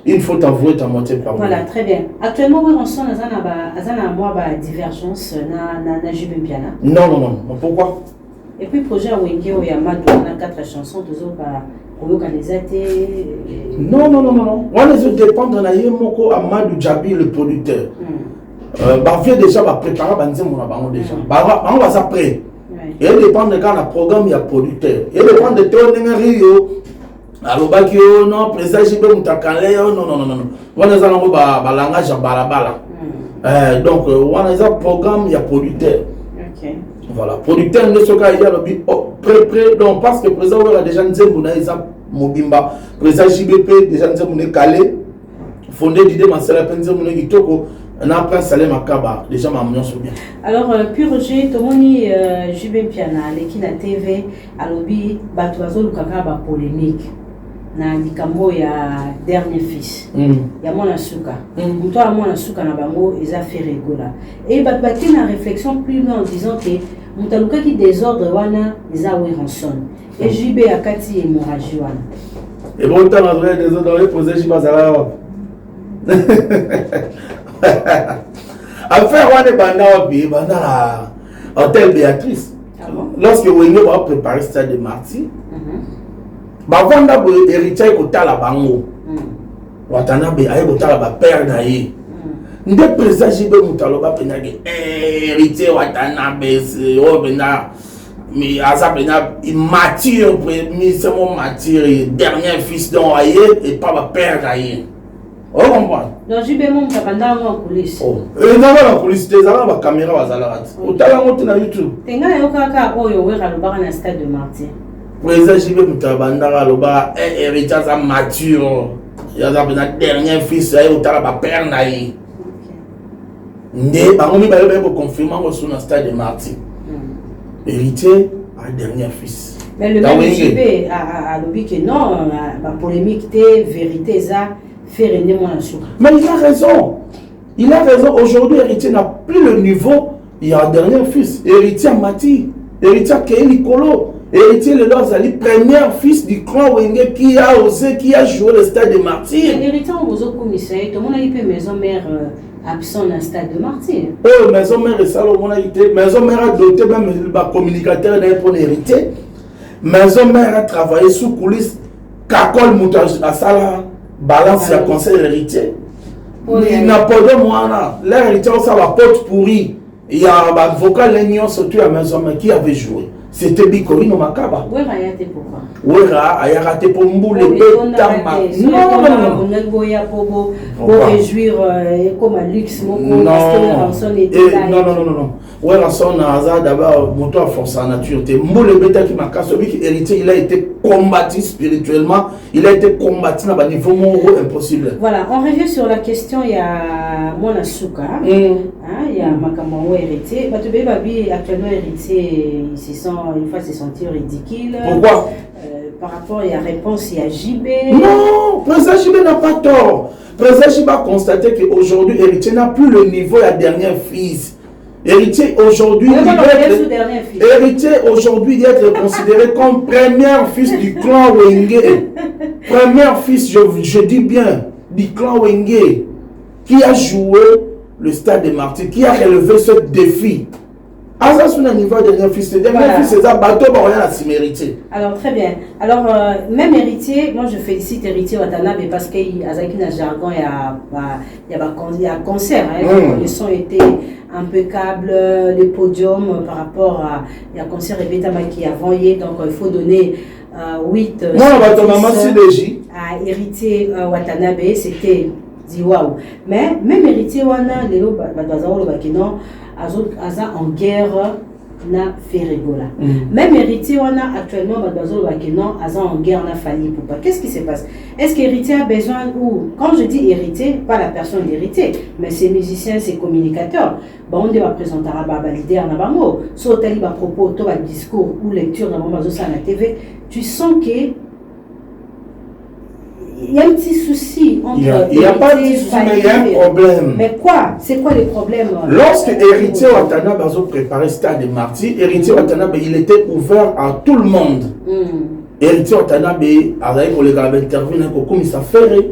Speaker 1: il faut t'avouer ta moitié par
Speaker 2: voilà, très bien. Actuellement, oui, on sent azana moi divergence na Jibé Piana.
Speaker 1: Non. Pourquoi?
Speaker 2: Et puis projet à Wenge où il y a Madou, on a 4 chansons, 2 autres organisées.
Speaker 1: Non. On les dépend de la Yemoko Amadou Djabi le producteur. Bah vient déjà va préparer banze mon abandon déjà. Bah on va s'après. Et dépend de quand le programme il y a producteur. Et dépend de ton numéro. Alors bakio non président Jibé Moutakale non. On les allons ba langage à balabala. Donc on a un programme il y a producteur.
Speaker 2: OK.
Speaker 1: Voilà, producteur de ce cas il y a le but prêt donc parce que président a déjà Nzembuna Isa Mobimba, président JBP déjà Nzembuna Calé, fondé d'idée Marcel Penzemuna Kitoko, on a après Salem Akaba, déjà m'amenons sur bien.
Speaker 2: Alors puis Roger Tomoni JB Piana l'équipe na TV à lobby Batoazo Lukaka ba polémique. Na likambo ya dernier fils ya mwana suka muto a mwana suka na bango eza fait rigola et bati na réflexion plus loin en disant que mutaluka ki désordre wana eza we ranson et JB akati hémorragie wana
Speaker 1: et bon temps na vrai désordre dans les poser JB bazala affaire wana banda la hôtel Béatrice lorsque Wenge va préparer stade de Marty bavanda bo héritier ko tala bango watana be aye ko tala ba père na ye nde président Jibé Mutalo ba pena ke héritier watana be o bena mi asa bena mature mi c'est mon mature dernier fils don aye et pas ba père na ye o comprendre
Speaker 2: donc Jibé mon kapanda en coulisses
Speaker 1: et na la police des ala ba caméra bazala o tala ngote na YouTube
Speaker 2: tenga yo kaka oyo we kalobaka na stade de Marty.
Speaker 1: Président Jibé Moutabandara loba héritier ça mature il y a un dernier fils au tala ba père na yi ndé bango mi ba pour confirmer sur le stade de Marty héritier a dernier fils
Speaker 2: mais le même Jibé a lobby que non la polémique té vérité ça fait régner mon suka
Speaker 1: mais il a raison aujourd'hui héritier n'a plus le niveau il y a un dernier fils héritier Mati héritier Kéli Kolo héritier le Lozali, premier fils du clan Wenge qui a osé, qui a joué le stade de Marty.
Speaker 2: Héritier au commissaire, tout le monde a eu maison mère absent dans le stade de Marty.
Speaker 1: Oh, maison mère et Salomon a été, maison mère a doté même le communicateur pour héritier. Maison mère a travaillé sous coulisses, Kakol Moutage à Sala, balance à conseil héritier. Il n'a pas de moi, l'héritier ça va porte pourrie. Il y a un avocat l'union surtout à maison mère qui avait joué. C'était Bikori no Makaba.
Speaker 2: Ouais, raté pourquoi?
Speaker 1: Ouais, a raté pour Mboule Betama.
Speaker 2: Non, pour réjouir comme un luxe, non.
Speaker 1: Ouais, Ranson a d'abord monté à force en nature. Mboule Beta qui m'a cassé, celui qui héritier, il a été combattu spirituellement, il a été combattu à un niveau impossible.
Speaker 2: Voilà, on revient sur la question, il y a Mona Souka, il y a Makambo héritier. Babi actuellement héritier, il faut se sentir ridicule.
Speaker 1: Pourquoi?
Speaker 2: Par rapport à la réponse, il y a JB.
Speaker 1: Non, président JB n'a pas tort. Président JB a constaté qu'aujourd'hui, héritier n'a plus le niveau de la dernière fils. Héritier aujourd'hui, il doit être considéré comme premier fils du clan Wenge. Premier fils, je dis bien, du clan Wenge, qui a joué le stade de Marty, qui a relevé ce défi. Alors, très
Speaker 2: bien. Alors, même héritier, moi je félicite héritier Watanabe parce qu'il y a un jargon, il y a un concert. Le son était impeccable, les podiums par rapport à. Il y a un concert et Betama qui a envoyé, donc il faut donner 8 à héritier Watanabe, c'était dit waouh. Mais même héritier Wana, les Aza en guerre na Ferregola. Même héritier, on a actuellement en guerre na Fally Ipupa. Qu'est-ce qui se passe? Est-ce qu'héritier a besoin, ou quand je dis héritier, pas la personne d'héritier, mais c'est musicien, c'est communicateur. Bon, on va présenter un leader na bango. Soit tu as propos, tu as discours ou lecture dans la TV, tu sens que il y a un petit souci entre
Speaker 1: il n'y a pas de souci, mais il y a un problème.
Speaker 2: Mais quoi? C'est quoi les problèmes?
Speaker 1: Lorsque Héritier Watanabe a préparé Stade des Martyrs, Héritier Watanabe, il était ouvert à tout le monde. Héritier Watanabe a intervenu comme ça Ferré,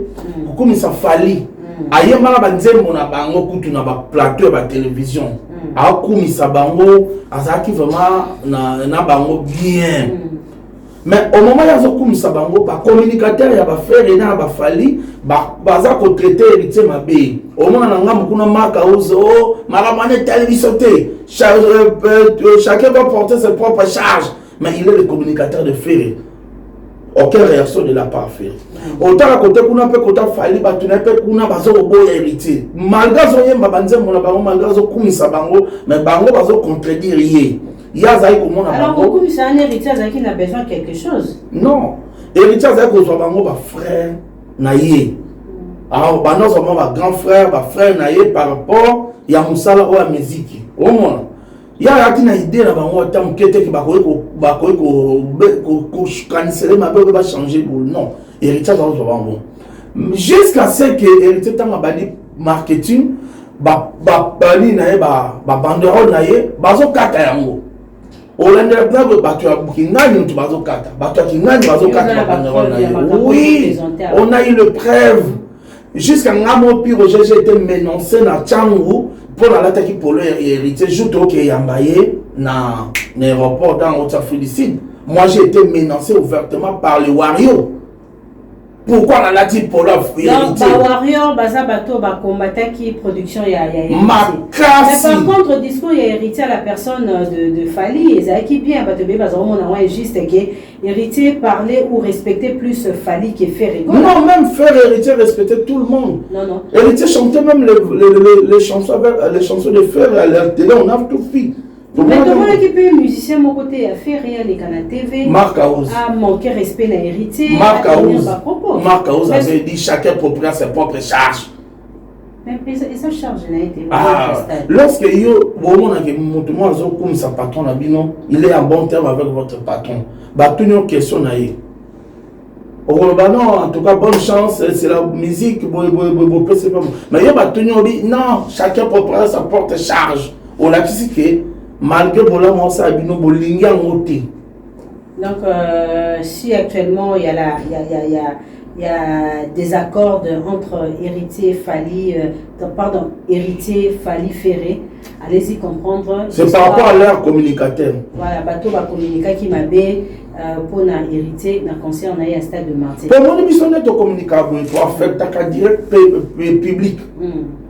Speaker 1: comme ça Fally. Aïe mala banzembo na bango kutu na ba plateau ba télévision. A comme ça bango, azaki vraiment na bango bien. Mais au moment où il y a des communicateurs, il y a des frères et des Fally, baza ko traiter héritier mabé. Au moment où il y a marque ozo, maramane télévision chacun va porter ses propres charges, mais il est le communicateur de Ferré. Aucune réaction de la part de Ferré. Autant à côté qu'on a peu côté Fally, tu n'as pas qu'on a bazo au boy héritier. Malgré zoyen babanze mon bango malgré zo kumisa bango, mais bango bazo contredire rien.
Speaker 2: Alors, beaucoup c'est un héritier qui n'a besoin de quelque chose.
Speaker 1: Non. Héritier qui soit un frère naïe. Alors, nous avons un grand frère, un frère naïe par rapport à Moussala ou à la musique. Au moins, il y a une idée là-bas, qui va changer. Non. Héritier va bon. Jusqu'à ce que héritier de marketing, bani naïe, banderole naïe, bazo kata yango. Oui, on a eu le preuve. Jusqu'à Ngamo Piroge, j'ai été menacé dans Tchangou pour l'attaquer pour le héritier. Je suis embayé dans l'aéroport dans Haute-Afrique du Sud. Moi, j'ai été menacé ouvertement par les Warriors. Pourquoi on a la type pour l'offre?
Speaker 2: Donc, Warrior, Baza Bato, combattant qui production, il y a héritier. Mais par contre, discours, il y a héritier à la personne de Fally. Et ça qui bien, on a juste que héritier parlait ou respectait plus Fally que Ferré.
Speaker 1: Non, même Ferré, héritier respectait tout le monde.
Speaker 2: Non.
Speaker 1: Héritier chantait même les chansons de Ferré à la télé, on a tout fait.
Speaker 2: Mais comment l'équipe musicien mon côté a fait rien les canaux TV a manqué respect à l'héritier.
Speaker 1: Marc Aouz avait dit chacun propriétaire ses propres charges.
Speaker 2: Mais ça charge n'a été
Speaker 1: lorsque comme sa patron il est en bon terme avec votre patron. Tout une question naïe. En tout cas, bonne chance, c'est la musique. Mais il y a non, chacun propriétaire sa propre charge. On a dit que malgré Bola Monsa Abino Bolingi en moté.
Speaker 2: Donc, si actuellement il y a des accords entre héritier Fally, héritier Fally Ferré, allez-y comprendre.
Speaker 1: C'est par rapport à leur communicateur.
Speaker 2: Voilà, bateau va communiquer qui m'a bé pour un héritier dans concert à Stade de Martyrs.
Speaker 1: Pour moi, nous sommes communicable, il faut faire ta direct public.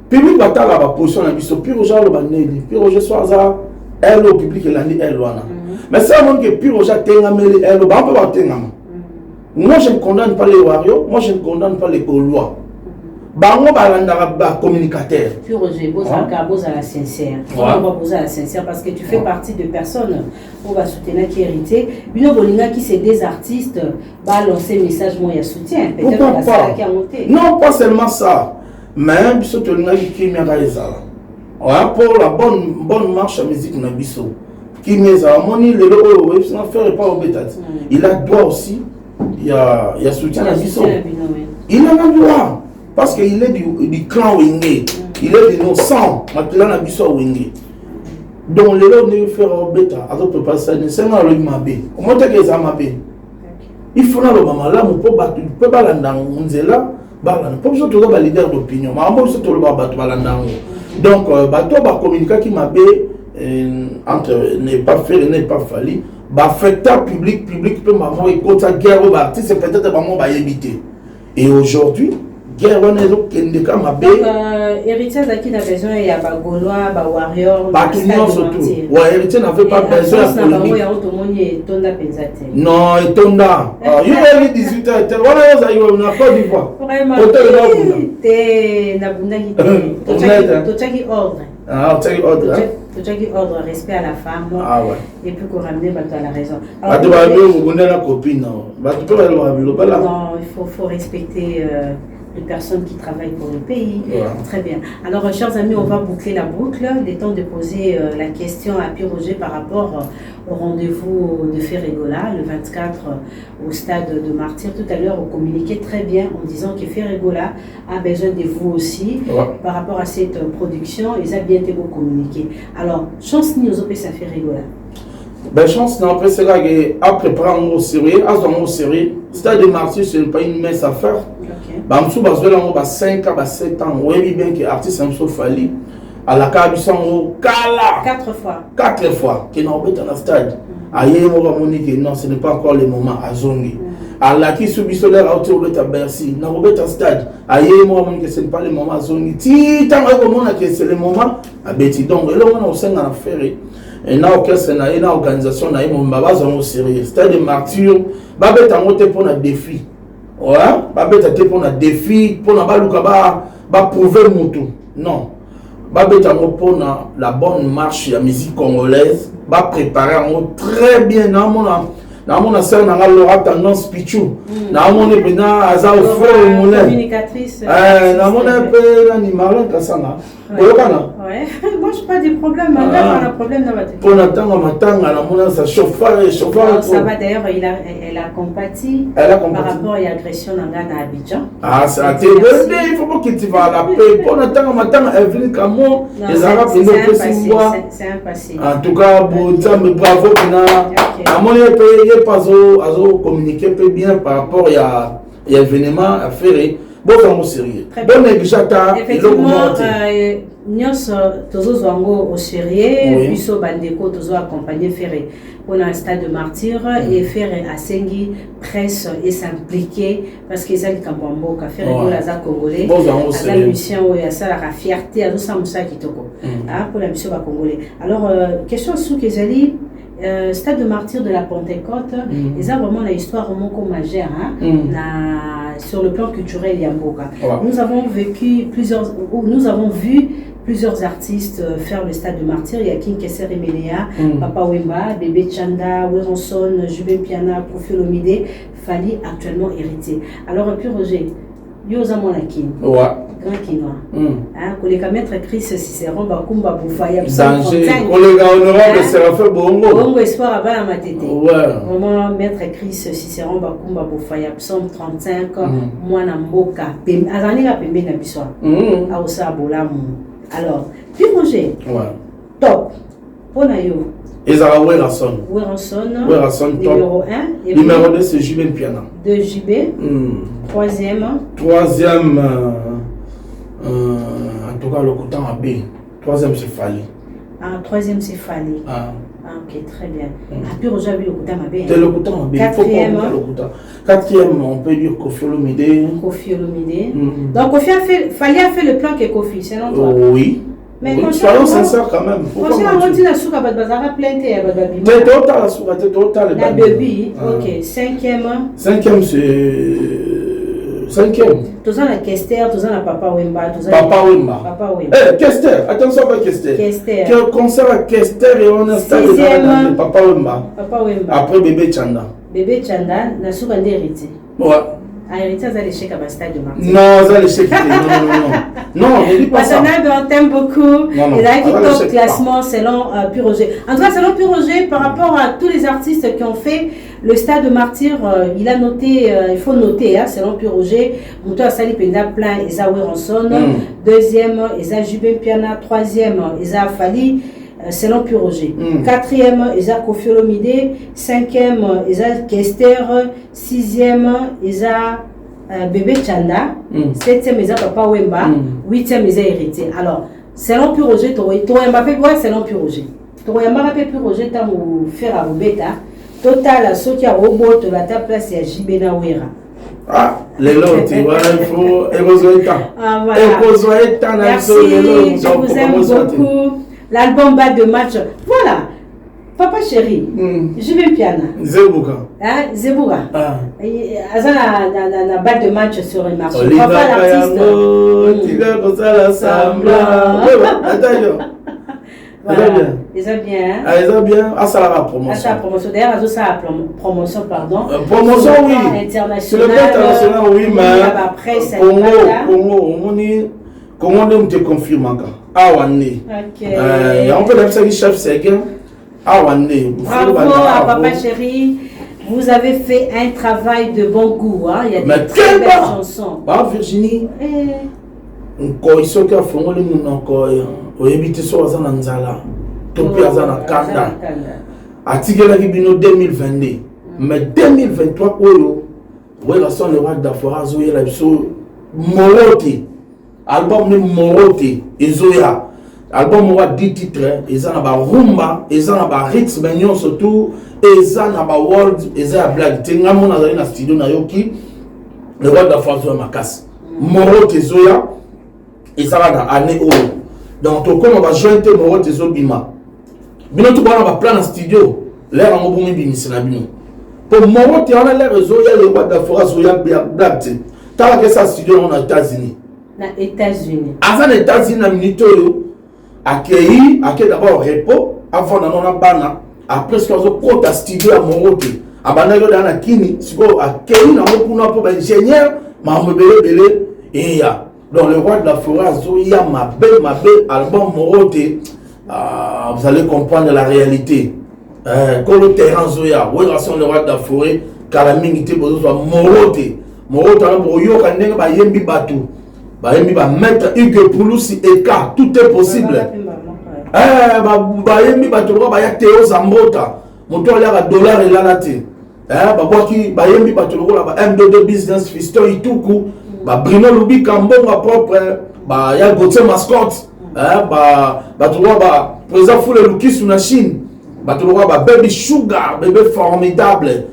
Speaker 1: Public va t'avoir la position, il faut plus rejoindre le banel, puis rejoindre soit elle au public et l'année elle wana. Mais c'est un monde que puis Roger tenga mêlé elle au bas pas tenga. Moi je ne condamne pas les Warriors, moi je ne condamne pas les Gaulois. Bango balanda ba communicateur.
Speaker 2: Puis Roger Boza la sincère. On va poser la sincère parce que tu fais partie de personnes on va soutenir qui hérité. Bino Bolinga qui c'est des artistes va lancer message moi ya soutien. Peut-être la salle qui a monté.
Speaker 1: Non, pas seulement ça. Mais biso tolinga qui mera ezala. Pour la bonne marche à musique na biso qui met à moni le logo sans faire pas au bétat il a droit aussi il y a soutien à biso il a un droit parce qu'il est du clan Wingé il est de nos sangs maintenant na biso Wingé donc le logo ne faire au béta à d'autres personnes c'est un le mabé comment te ça mabé il faut na le mama là mon peut peut balanda nzela balanda pas besoin de leader d'opinion mais moi je te le balanda. Donc, bateau va communiquer qui m'a entre ne pas faire ne pas Fally, facteur public peut maman et contre guerre au artiste c'est peut-être maman va éviter. Et aujourd'hui, guerre wana ezokendeka mabe.
Speaker 2: Héritier azalaki na besoin ya bagaulois bawarrior
Speaker 1: bakinion surtout ouais, héritier n'avait pas besoin ya polémique
Speaker 2: yango tomoni etonda mpenza te
Speaker 1: non etonda yoeli 18 ans te wana ozali na Côte d'Ivoire
Speaker 2: te nabundaki te totiaki ordre totiaki ordre respect à la femme et puis qu'on ramener bato à la raison.
Speaker 1: Bato babunda na copine bato pe balobala
Speaker 2: non il faut respecter les personnes qui travaillent pour le pays. Très bien. Alors, chers amis, on va boucler la boucle. Il est temps de poser la question à Pierre Roger par rapport au rendez-vous de Ferregola, le 24 au stade de Martyr. Tout à l'heure, on communiquait très bien en disant que Ferregola a besoin de vous aussi par rapport à cette production. Ils ont bien été communiqué. Alors, chance ni aux OPS à Ferregola.
Speaker 1: Ben chance n'a pas c'est là que après prendre au sérieux, à son au sérieux, stade de Martyr c'est pas une mince affaire. Bamsou bazwela ngo ba 5 à 7 ans, oui bien que artiste Samso Fali à la Kabisango kala 4 fois qui n'a pas dans le stade. Aïe mo ba monique non ce n'est pas encore le moment à zongi. À la qui subit solaire autour de Bercy, n'a pas dans stade. Aïe mo ba monique ce n'est pas le moment à zongi. Ti tant comme on a que c'est le moment à Betty donc là on a au sein à faire. Et na orchestre na une organisation na mon baba zo sérieux. Stade de Martyr ba beta monter pour un défi. Ouais, babeta te pour un défi, pour na baluka ba prouver moto. Non. Babeta mo pour la bonne marche de la musique congolaise, ba préparer en très bien na mona sœur na Laura Tendance Pichou. Na mona bena aza au frère moulin.
Speaker 2: Communicatrice.
Speaker 1: Na mona pe ni Marlon Kasanga.
Speaker 2: Ouais, moi je pas de problème, on a un problème dans votre.
Speaker 1: Pour n'attendre matanga na mona sa chauffeur.
Speaker 2: Ça va d'ailleurs, elle a compati par rapport à l'agression dans Abidjan.
Speaker 1: Ah, ça t'est bébé, il faut pas que tu vas à la paix. Pour n'attendre matanga Evelyne Camo, les Arabes ils ont
Speaker 2: c'est un passé.
Speaker 1: En tout cas, bravo na mona pe pas à communiquer bien par rapport à l'événement à faire. Bon, vraiment sérieux. Bon,
Speaker 2: effectivement, nyos tozo zango au sérieux, puis so bandeko tozo accompagner Ferré pour un stade de Martyr et Ferré à Sengi presse et s'impliquer parce que ça qui Kambambo ka Ferré pour la congolais. La mission où il y a ça la fierté à tout ça Moussa Kitoko. Ah pour la mission ba congolais. Alors question sous Kezali stade de Martyr de la Pentecôte, ils ont vraiment l'histoire vraiment majeure sur le plan culturel Yamboka. Nous avons vécu nous avons vu plusieurs artistes faire le stade de Martyr. Il y a King Kesser et Melea, Papa Wemba, Bébé Chanda, Weronson, Jubin Piana, Kofi Olomide, Fali actuellement héritier. Alors puis Roger, Yosa Monakin. Grand Kinois. Collègue maître Chris Cicéron Bakumba Boufaya.
Speaker 1: Danger. Collègue honorable Séraphin Bongo.
Speaker 2: Bongo espoir à la matete. Vraiment maître Chris Cicéron Bakumba Boufaya. Psaume 35. Moi Namboka. Azani la pembe na biswa. Aosa Bolamu. Alors, puis Roger. Top. Pour Nayo.
Speaker 1: Ezara Weranson.
Speaker 2: Weranson. Numéro 1.
Speaker 1: Numéro 2 c'est Jubin Piana.
Speaker 2: 2 JB. Troisième.
Speaker 1: En tout cas, le coton à B. Troisième, c'est Fali.
Speaker 2: Ah, troisième, c'est Fali. Ok, très bien. Puis Roger a vu le coton à B.
Speaker 1: C'est le coton à B. Quatrième, on peut dire Kofi Olomide.
Speaker 2: Donc, Fali a fait le plan que Kofi, c'est non toi?
Speaker 1: Oui. Mais soyons sincères quand même. Cinquième, c'est... Cinquième.
Speaker 2: Tous en la Kester, tous en la Papa Wemba.
Speaker 1: Papa Wemba. Kester, attention pas Kester. Quel concert à Kester et on a installé Papa Wemba. Après Bébé Chanda.
Speaker 2: Bébé Chanda, n'a souvent hérité.
Speaker 1: Ouais.
Speaker 2: Hérité, ça l'échec à Bastade de Martyr.
Speaker 1: Non, ça l'échec. Non, je dis pas ça.
Speaker 2: On t'aime beaucoup. Il a un top classement selon Pierre Roger. En tout cas, selon Pierre Roger, par rapport à tous les artistes qui ont fait le stade de Martyr, il a noté, il faut noter, selon Pierre Roger, Mouto Asali Penda plein, Eza Weranson. Deuxième, Eza Jubin Piana. Troisième, Eza Fali. Selon Pierre Roger. Quatrième, Eza Kofi Olomide. Cinquième, Eza Kester. Sixième, Eza Bébé Chanda. Septième, Eza Papa Wemba. Huitième, Eza héritier. Alors, selon Pierre Roger, Toroyamba fait quoi selon Pierre Roger? Toroyamba fait Pierre Roger tant ou faire à Robeta. Total, ceux qui a robot la ta place et à Jibena Wera.
Speaker 1: Ah, les lots, tu vois, il faut éroser
Speaker 2: Ah, voilà. Merci, je vous aime beaucoup. L'album Bas de match. Voilà. Papa chéri, je vais piano.
Speaker 1: Zebouka.
Speaker 2: Hein, Zebouka.
Speaker 1: Ah.
Speaker 2: Na bas de match sur le marché.
Speaker 1: Oliva
Speaker 2: Papa l'artiste.
Speaker 1: Tu vas comme ça la semblant. Attends.
Speaker 2: Voilà. Ils ont bien.
Speaker 1: Ah, ils ont bien. Ah, ça la promotion.
Speaker 2: Ah, ça la promotion. D'ailleurs, ça la promotion, pardon.
Speaker 1: Promotion, oui.
Speaker 2: International.
Speaker 1: Sur le plan international, oui, mais. Congo, on te confirme encore. Ah, ouais.
Speaker 2: Ok.
Speaker 1: On peut dire que chef Seguin. Ah, ouais.
Speaker 2: Bravo à Papa Chéri. Vous avez fait un travail de bon goût. Hein? Il y a des très belles chansons.
Speaker 1: Ah, Virginie. Encore, ils sont qui a fait encore. Oyebite so azana nzala topi azana kanda atigela kibino 2022 mais 2023 oyo wela son le roi d'Afrique zoya la biso morote album ni morote ezoya album wa 10 titres ezana ba rumba ezana ba rythme nyon surtout ezana ba world ezana blague tenga mona zali na studio na yoki le roi d'Afrique zoya makasi morote zoya ezana na année oyo. Donc, comme on va joindre mon autre bima. Bino tout on va plan en studio. L'air en bon bimi c'est la bino. Pour mon autre on a l'air réseau il y a le roi d'Afrique zoya black. T'as que ça studio en États-Unis.
Speaker 2: Na États-Unis.
Speaker 1: Avant les États-Unis na minute accueilli d'abord repos avant na nona bana après ce qu'on porte à studio à mon autre. Abana yo dans la kini siko accueilli na mokuna pour ingénieur ma belé et ya. Donc le roi de la forêt, Zoya, ma belle album Morote, vous allez comprendre la réalité. Quand le terrain Zoya, où est le roi de la forêt, car la minité pour soit Morote. Morote, on a un yembi batu. Yembi ba mettre Hugues Pouloussi et K, tout est possible. Yembi batu, ba ya Théo Zambota, mon tour là, dollar et la latte. Yembi batu, M22 business, fiston, Ituku. Bruno Lubi Kambonga propre, il y a Gauthier Mascotte, président Foule Luki sous la Chine, Baby Sugar, bébé formidable.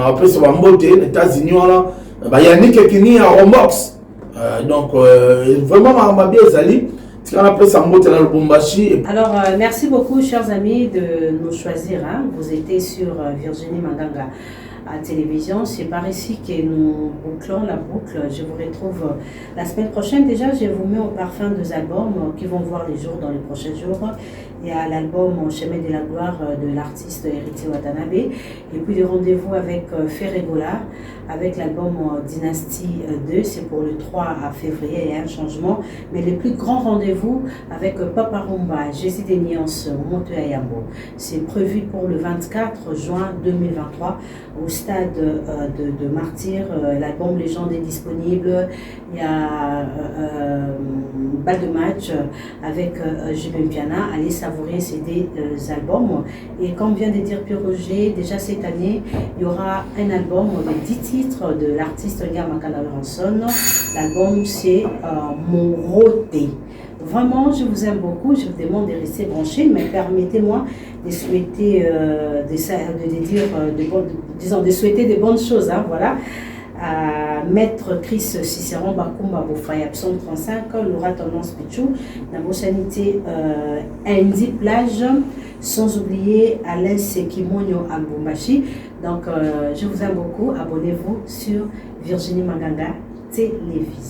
Speaker 1: Après, c'est Mbote, les États-Unis, il y a Nick Kini à Romox. Donc, vraiment, ma bien, Zali.
Speaker 2: Alors, merci beaucoup, chers amis, de nous choisir. Hein. Vous étiez sur Virginie Manganga à télévision. C'est par ici que nous bouclons la boucle. Je vous retrouve la semaine prochaine. Déjà, je vous mets au parfum deux albums qui vont voir les jours dans les prochains jours. Il y a l'album Chemin de la gloire de l'artiste Héritier Watanabe. Et puis le rendez-vous avec Ferregola, avec l'album Dynastie 2. C'est pour le 3 février. Il y a un changement. Mais le plus grand rendez-vous avec Papa Rumba, Jésus des Nuances, Moto Ayambo. C'est prévu pour le 24 juin 2023 au stade de Martyr. L'album Légende est disponible. Il y a balle de match avec Jubin Piana. Allez savourer ces deux albums. Et comme vient de dire Pierre Roger, déjà cette année, il y aura un album de 10 titres de l'artiste Liam Makanda Ranson. L'album c'est Morote. Vraiment, je vous aime beaucoup. Je vous demande de rester branchés, mais permettez-moi de souhaiter, de souhaiter de bonnes choses. Hein, voilà. Maître Chris Cicéron Bakumba Bofaya, psaume 35, Laura Tendance Pichou, Nabo Sanité Andy Plage, sans oublier Alain Sekimonyo Albumbashi. Donc, je vous aime beaucoup. Abonnez-vous sur Virginie Manganga Télévision.